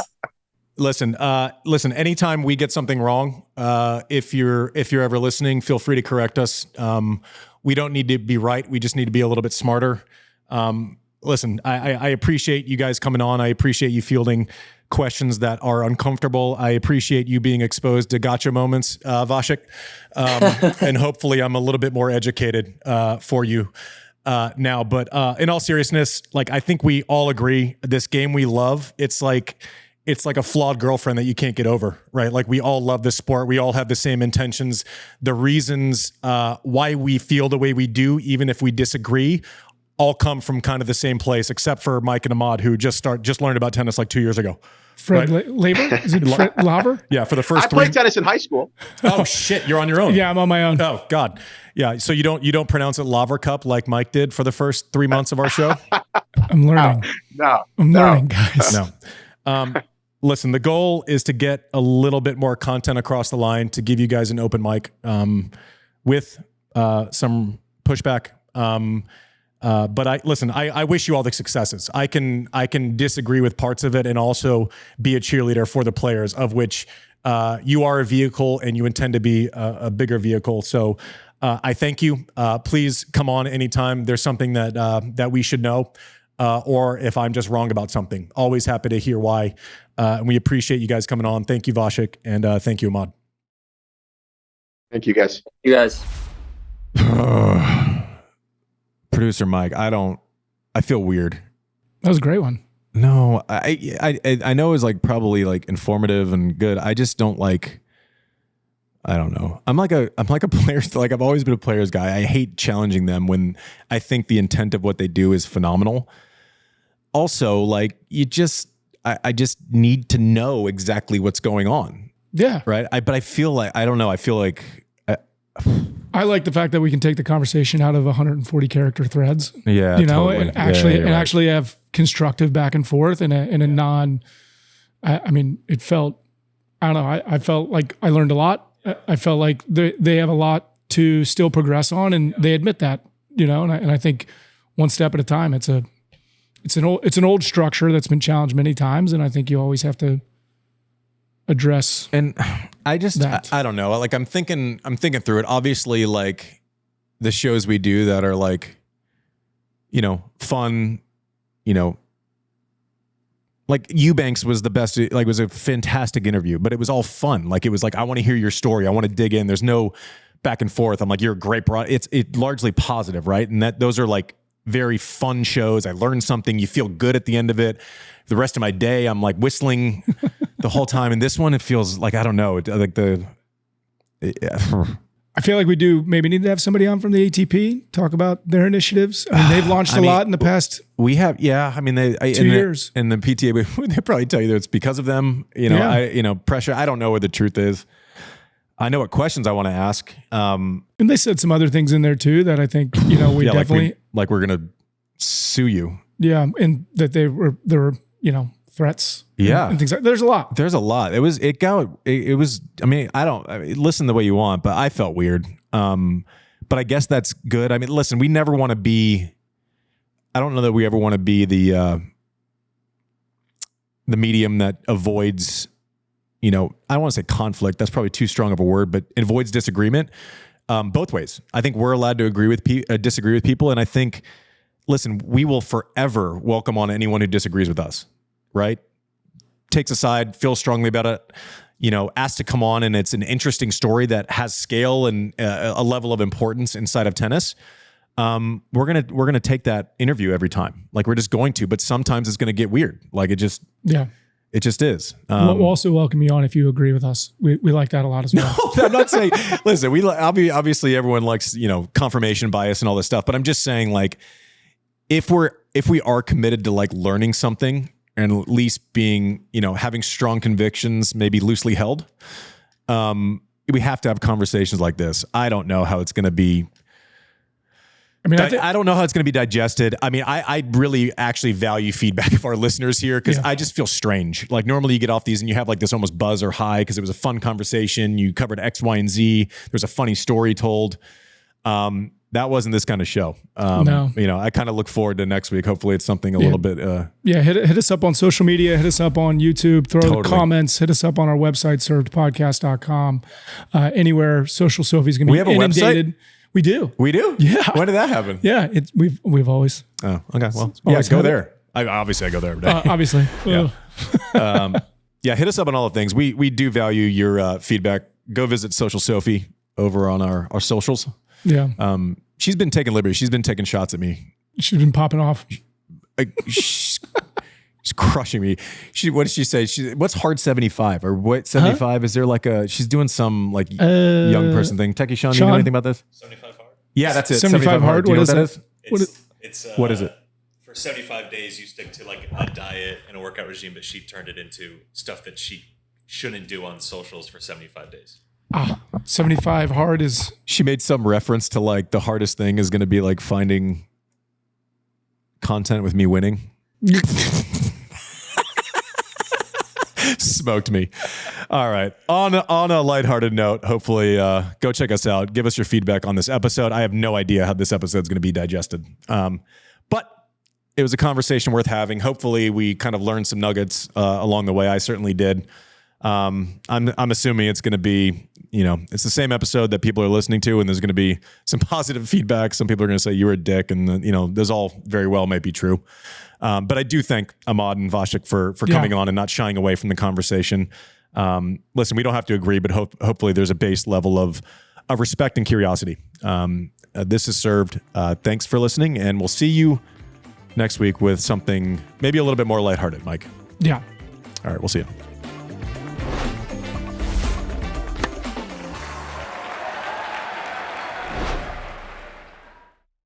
Listen. Anytime we get something wrong, if you're ever listening, feel free to correct us. We don't need to be right. We just need to be a little bit smarter. Listen, I appreciate you guys coming on. I appreciate you fielding questions that are uncomfortable. I appreciate you being exposed to gotcha moments, Vasek. And hopefully I'm a little bit more educated for you now. But in all seriousness, like, I think we all agree this game we love. It's like a flawed girlfriend that you can't get over, right? Like, we all love this sport. We all have the same intentions. The reasons why we feel the way we do, even if we disagree, all come from kind of the same place, except for Mike and Ahmad, who just learned about tennis like 2 years ago. Fred Laver? Is it Fred Laver? Yeah, for the first I played tennis in high school. Oh shit, you're on your own. Yeah, I'm on my own. Oh God. Yeah. So you don't pronounce it Laver Cup like Mike did for the first 3 months of our show? I'm learning. I'm learning, guys. No. Listen, the goal is to get a little bit more content across the line to give you guys an open mic with some pushback. But I wish you all the successes. I can disagree with parts of it and also be a cheerleader for the players, of which you are a vehicle and you intend to be a bigger vehicle. So I thank you. Please come on anytime there's something that we should know, or if I'm just wrong about something. Always happy to hear why. And we appreciate you guys coming on. Thank you, Vasek, and thank you, Ahmad. Thank you, guys. You guys. Producer Mike, I feel weird. That was a great one. No, I know it was like probably like informative and good. I just don't like, I don't know. I'm like a player. Like, I've always been a players guy. I hate challenging them when I think the intent of what they do is phenomenal. Also, like, I just need to know exactly what's going on. Yeah. Right. But I feel like, I don't know. I feel like, I like the fact that we can take the conversation out of 140 character threads. Yeah, you know, totally. and actually right. actually have constructive back and forth in a non. I mean, it felt. I don't know. I felt like I learned a lot. I felt like they have a lot to still progress on, and they admit that. You know, and I think one step at a time. It's an old structure that's been challenged many times, and I think you always have to address. And I just, that. I don't know. Like, I'm thinking through it. Obviously, like, the shows we do that are like, you know, fun, you know, like Eubanks was the best, like, it was a fantastic interview, but it was all fun. Like, it was like, I want to hear your story. I want to dig in. There's no back and forth. I'm like, you're a great it's largely positive, right? And those are like very fun shows. I learned something. You feel good at the end of it. The rest of my day, I'm like whistling the whole time. And this one, it feels like, I don't know, like I feel like we do maybe need to have somebody on from the ATP talk about their initiatives. I mean, they've launched a lot in the past. We have, yeah. I mean, 2 years. And the PTA, they probably tell you that it's because of them. You know, pressure. I don't know what the truth is. I know what questions I want to ask. And they said some other things in there too that I think, you know, we definitely like we're gonna sue you. Yeah, and that there were, you know, threats. Yeah, and things like. There's a lot. It was. I mean, listen the way you want, but I felt weird. But I guess that's good. I mean, listen, we never want to be. I don't know that we ever want to be the medium that avoids. You know, I don't want to say conflict. That's probably too strong of a word, but it avoids disagreement both ways. I think we're allowed to disagree with people, and I think, listen, we will forever welcome on anyone who disagrees with us. Right? Takes a side, feels strongly about it. You know, asked to come on, and it's an interesting story that has scale and a level of importance inside of tennis. We're gonna take that interview every time. Like, we're just going to, but sometimes it's gonna get weird. Like, it just It just is. We'll also welcome you on if you agree with us. We like that a lot as well. No, I'm not saying, listen, obviously everyone likes, confirmation bias and all this stuff, but I'm just saying, like, if we are committed to like learning something and at least being, having strong convictions, maybe loosely held, we have to have conversations like this. I don't know how it's going to be. I don't know how it's going to be digested. I mean, I really actually value feedback of our listeners here because I just feel strange. Like normally you get off these and you have like this almost buzz or high because it was a fun conversation. You covered X, Y, and Z. There's a funny story told. That wasn't this kind of show. No. I kind of look forward to next week. Hopefully it's something a little bit. Hit us up on social media. Hit us up on YouTube. Throw the comments. Hit us up on our website, servedpodcast.com. Anywhere Social Sophie's going to be inundated. Website? We do. We do? Yeah. When did that happen? Yeah. We've always. Oh, okay. Well, always go there. I go there every day. Obviously. Hit us up on all the things. We do value your feedback. Go visit Social Sophie over on our socials. Yeah. She's been taking liberties. She's been taking shots at me. She's been popping off. She's crushing me. What did she say? What's hard 75 or what 75? Is there like she's doing some like young person thing. Techie Sean, you know anything about this? 75 hard. Yeah, that's it. 75 hard. Do you know what that is It's what is it? For 75 days, you stick to like a diet and a workout regime, but she turned it into stuff that she shouldn't do on socials for 75 days. 75 hard is. She made some reference to like the hardest thing is going to be like finding content with me winning. Smoked me. All right. On a lighthearted note, hopefully go check us out. Give us your feedback on this episode. I have no idea how this episode is going to be digested. But it was a conversation worth having. Hopefully we kind of learned some nuggets along the way. I certainly did. I'm assuming it's going to be, it's the same episode that people are listening to, and there's going to be some positive feedback. Some people are going to say you were a dick, and those all very well might be true. But I do thank Ahmad and Vasek for coming on and not shying away from the conversation. Listen, we don't have to agree, but hopefully there's a base level of respect and curiosity. This is Served. Thanks for listening, and we'll see you next week with something maybe a little bit more lighthearted, Mike. Yeah. All right, we'll see you.